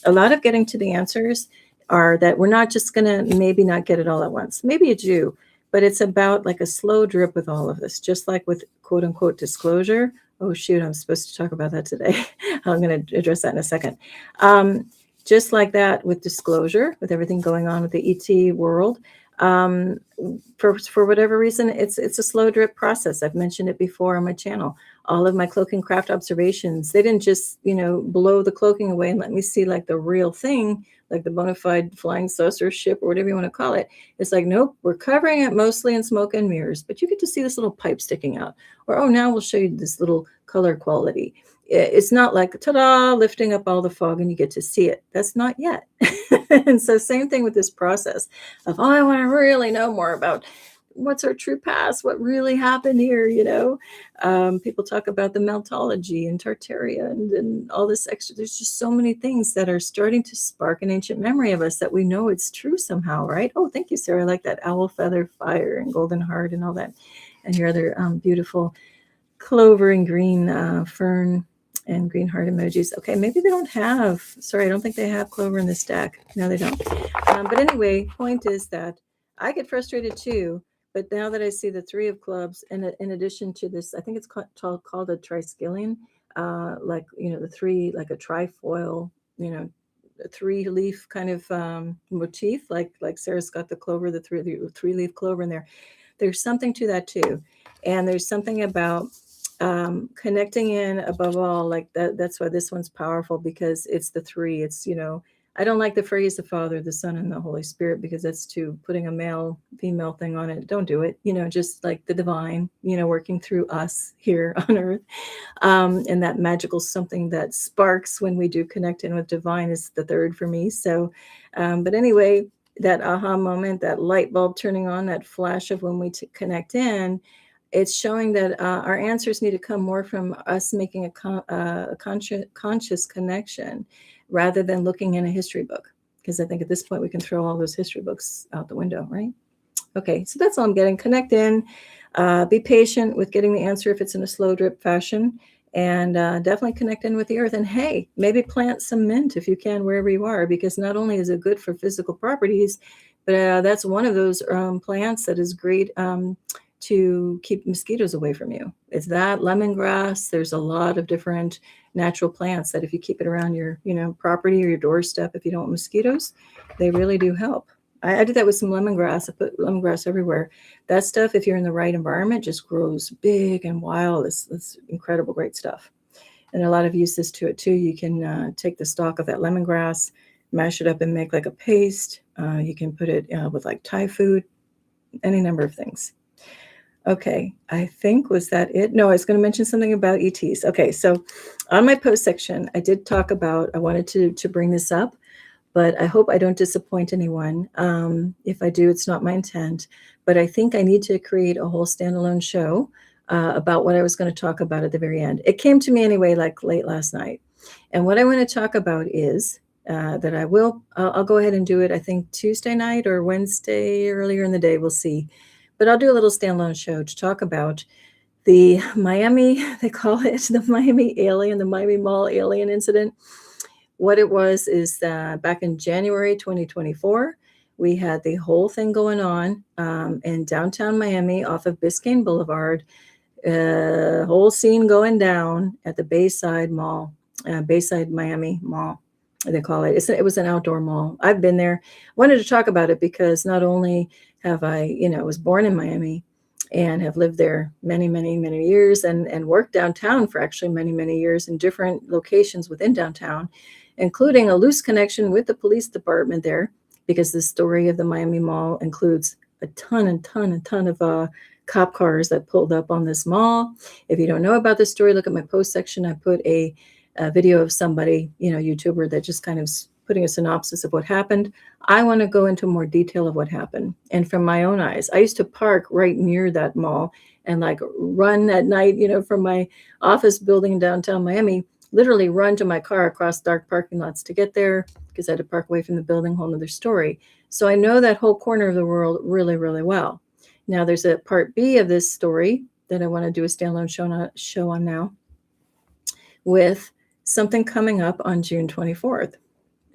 A: A lot of getting to the answers, are that we're not just going to maybe not get it all at once. Maybe you do, but it's about like a slow drip with all of this, just like with quote unquote disclosure. Oh, shoot, I'm supposed to talk about that today. I'm going to address that in a second. Just like that with disclosure, with everything going on with the ET world, for whatever reason, it's a slow drip process. I've mentioned it before on my channel. All of my cloaking craft observations, they didn't just, blow the cloaking away and let me see like the real thing, like the bona fide flying saucer ship or whatever you want to call it. It's like, nope, we're covering it mostly in smoke and mirrors, but you get to see this little pipe sticking out. Or, oh, now we'll show you this little color quality. It's not like, ta-da, lifting up all the fog and you get to see it. That's not yet. And so same thing with this process of, I want to really know more about what's our true past, what really happened here, People talk about the meltology and Tartaria and all this extra. There's just so many things that are starting to spark an ancient memory of us that we know it's true somehow, right? Oh, thank you, Sarah. I like that owl feather fire and golden heart and all that. And your other beautiful clover and green fern and green heart emojis. Okay, maybe they don't have, sorry, I don't think they have clover in this deck. No, they don't. But anyway, point is that I get frustrated too. But now that I see the 3 of clubs, and in addition to this, I think it's called a triskelion, the 3, like a trifoil, a 3-leaf kind of motif, like Sarah's got the clover, the 3-leaf clover in there. There's something to that too. And there's something about connecting in above all, like that's why this one's powerful, because it's the 3. It's, I don't like the phrase the Father, the Son, and the Holy Spirit, because that's putting a male female thing on it. Don't do it. Just like the divine, working through us here on earth. And that magical something that sparks when we do connect in with divine is the 3rd for me. So, but anyway, that aha moment, that light bulb turning on, that flash of when we connect in, it's showing that our answers need to come more from us making a conscious connection rather than looking in a history book. Because I think at this point we can throw all those history books out the window, right? Okay, so that's all I'm getting. Connect in, be patient with getting the answer if it's in a slow drip fashion, and definitely connect in with the earth. And hey, maybe plant some mint if you can wherever you are, because not only is it good for physical properties, but that's one of those plants that is great to keep mosquitoes away from you. It's that lemongrass. There's a lot of different natural plants that if you keep it around your, property or your doorstep, if you don't want mosquitoes, they really do help. I did that with some lemongrass. I put lemongrass everywhere. That stuff, if you're in the right environment, just grows big and wild. It's incredible, great stuff. And a lot of uses to it too. You can take the stalk of that lemongrass, mash it up and make like a paste. You can put it with like Thai food, any number of things. Okay, I think, was that it? No, I was going to mention something about ETs. Okay, so on my post section, I did talk about, I wanted to bring this up, but I hope I don't disappoint anyone. If I do, it's not my intent, but I think I need to create a whole standalone show about what I was going to talk about at the very end. It came to me anyway, like late last night. And what I want to talk about is that I'll go ahead and do it, I think Tuesday night or Wednesday earlier in the day, we'll see. But I'll do a little standalone show to talk about the Miami, they call it the Miami Mall alien incident. What it was is back in January 2024, we had the whole thing going on in downtown Miami off of Biscayne Boulevard, whole scene going down at the Bayside Miami Mall. They call it. It was an outdoor mall. I've been there. Wanted to talk about it because not only have I, was born in Miami and have lived there many, many, many years and worked downtown for actually many, many years in different locations within downtown, including a loose connection with the police department there, because the story of the Miami Mall includes a ton of cop cars that pulled up on this mall. If you don't know about this story, look at my post section. I put a video of somebody, YouTuber, that just kind of putting a synopsis of what happened. I want to go into more detail of what happened. And from my own eyes, I used to park right near that mall and like run at night, from my office building in downtown Miami, literally run to my car across dark parking lots to get there because I had to park away from the building, whole nother story. So I know that whole corner of the world really, really well. Now there's a part B of this story that I want to do a standalone show on now, with something coming up on June 24th.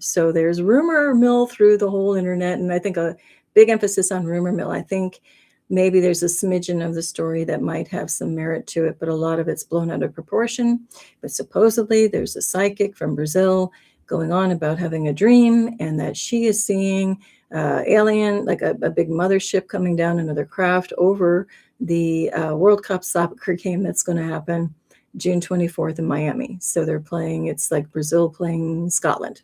A: So there's rumor mill through the whole internet, and I think a big emphasis on rumor mill. I think maybe there's a smidgen of the story that might have some merit to it, but a lot of it's blown out of proportion. But supposedly there's a psychic from Brazil going on about having a dream, and that she is seeing alien, like a big mothership coming down, another craft over the World Cup soccer game that's going to happen June 24th in Miami. So they're playing, it's like Brazil playing Scotland.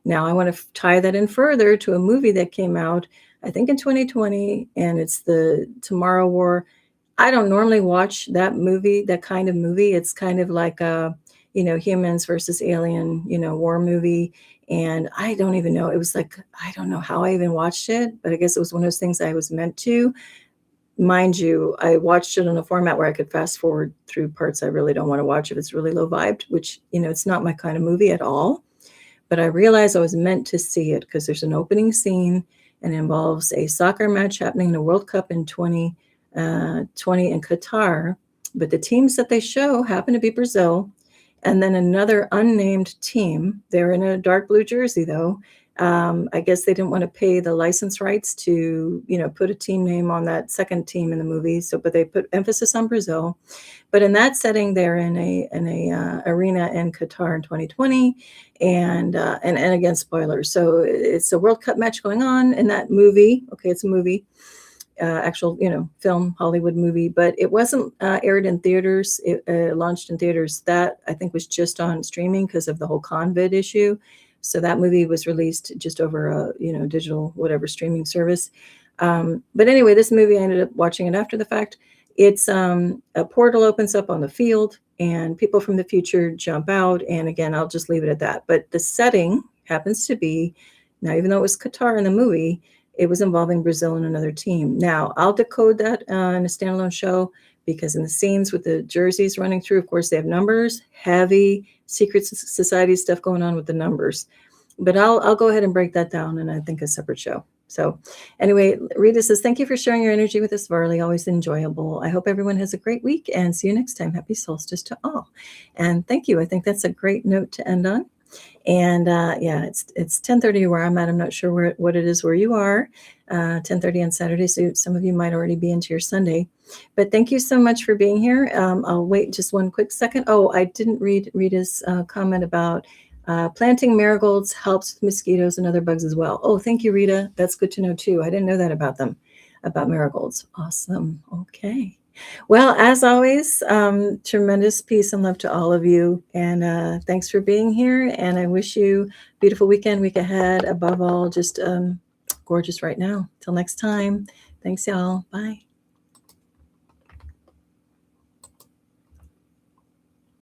A: Now I want to tie that in further to a movie that came out, I think in 2020, and it's the Tomorrow War. I don't normally watch that movie, that kind of movie. It's kind of like a, humans versus alien, war movie. And I don't even know. It was like, I don't know how I even watched it, but I guess it was one of those things I was meant to. Mind you, I watched it in a format where I could fast forward through parts I really don't want to watch if it's really low vibed, which, it's not my kind of movie at all. But I realized I was meant to see it because there's an opening scene and it involves a soccer match happening in the World Cup in 2020 in Qatar. But the teams that they show happen to be Brazil. And then another unnamed team. They're in a dark blue jersey, though. I guess they didn't want to pay the license rights to, put a team name on that second team in the movie. But they put emphasis on Brazil. But in that setting, they're in a arena in Qatar in 2020, and again, spoilers. So it's a World Cup match going on in that movie. Okay, it's a movie. Actual, film, Hollywood movie, but it wasn't aired in theaters. It launched in theaters. That I think was just on streaming because of the whole COVID issue. So that movie was released just over a, digital, whatever streaming service. But anyway, this movie, I ended up watching it after the fact. It's a portal opens up on the field and people from the future jump out. And again, I'll just leave it at that. But the setting happens to be, now, even though it was Qatar in the movie, it was involving Brazil and another team. Now, I'll decode that in a standalone show because in the scenes with the jerseys running through, of course, they have numbers, heavy secret society stuff going on with the numbers. But I'll go ahead and break that down in, I think, a separate show. So anyway, Rita says, thank you for sharing your energy with us, Varleigh. Always enjoyable. I hope everyone has a great week and see you next time. Happy solstice to all. And thank you. I think that's a great note to end on. And it's 10:30 where I'm at. I'm not sure what it is where you are. 10:30 on Saturday, so some of you might already be into your Sunday. But thank you so much for being here. I'll wait just one quick second. Oh, I didn't read Rita's comment about planting marigolds helps with mosquitoes and other bugs as well. Oh, thank you, Rita. That's good to know too. I didn't know that about them, about marigolds. Awesome. Okay. Well, as always, tremendous peace and love to all of you. And thanks for being here. And I wish you a beautiful weekend, week ahead. Above all, just gorgeous right now. Till next time. Thanks, y'all. Bye.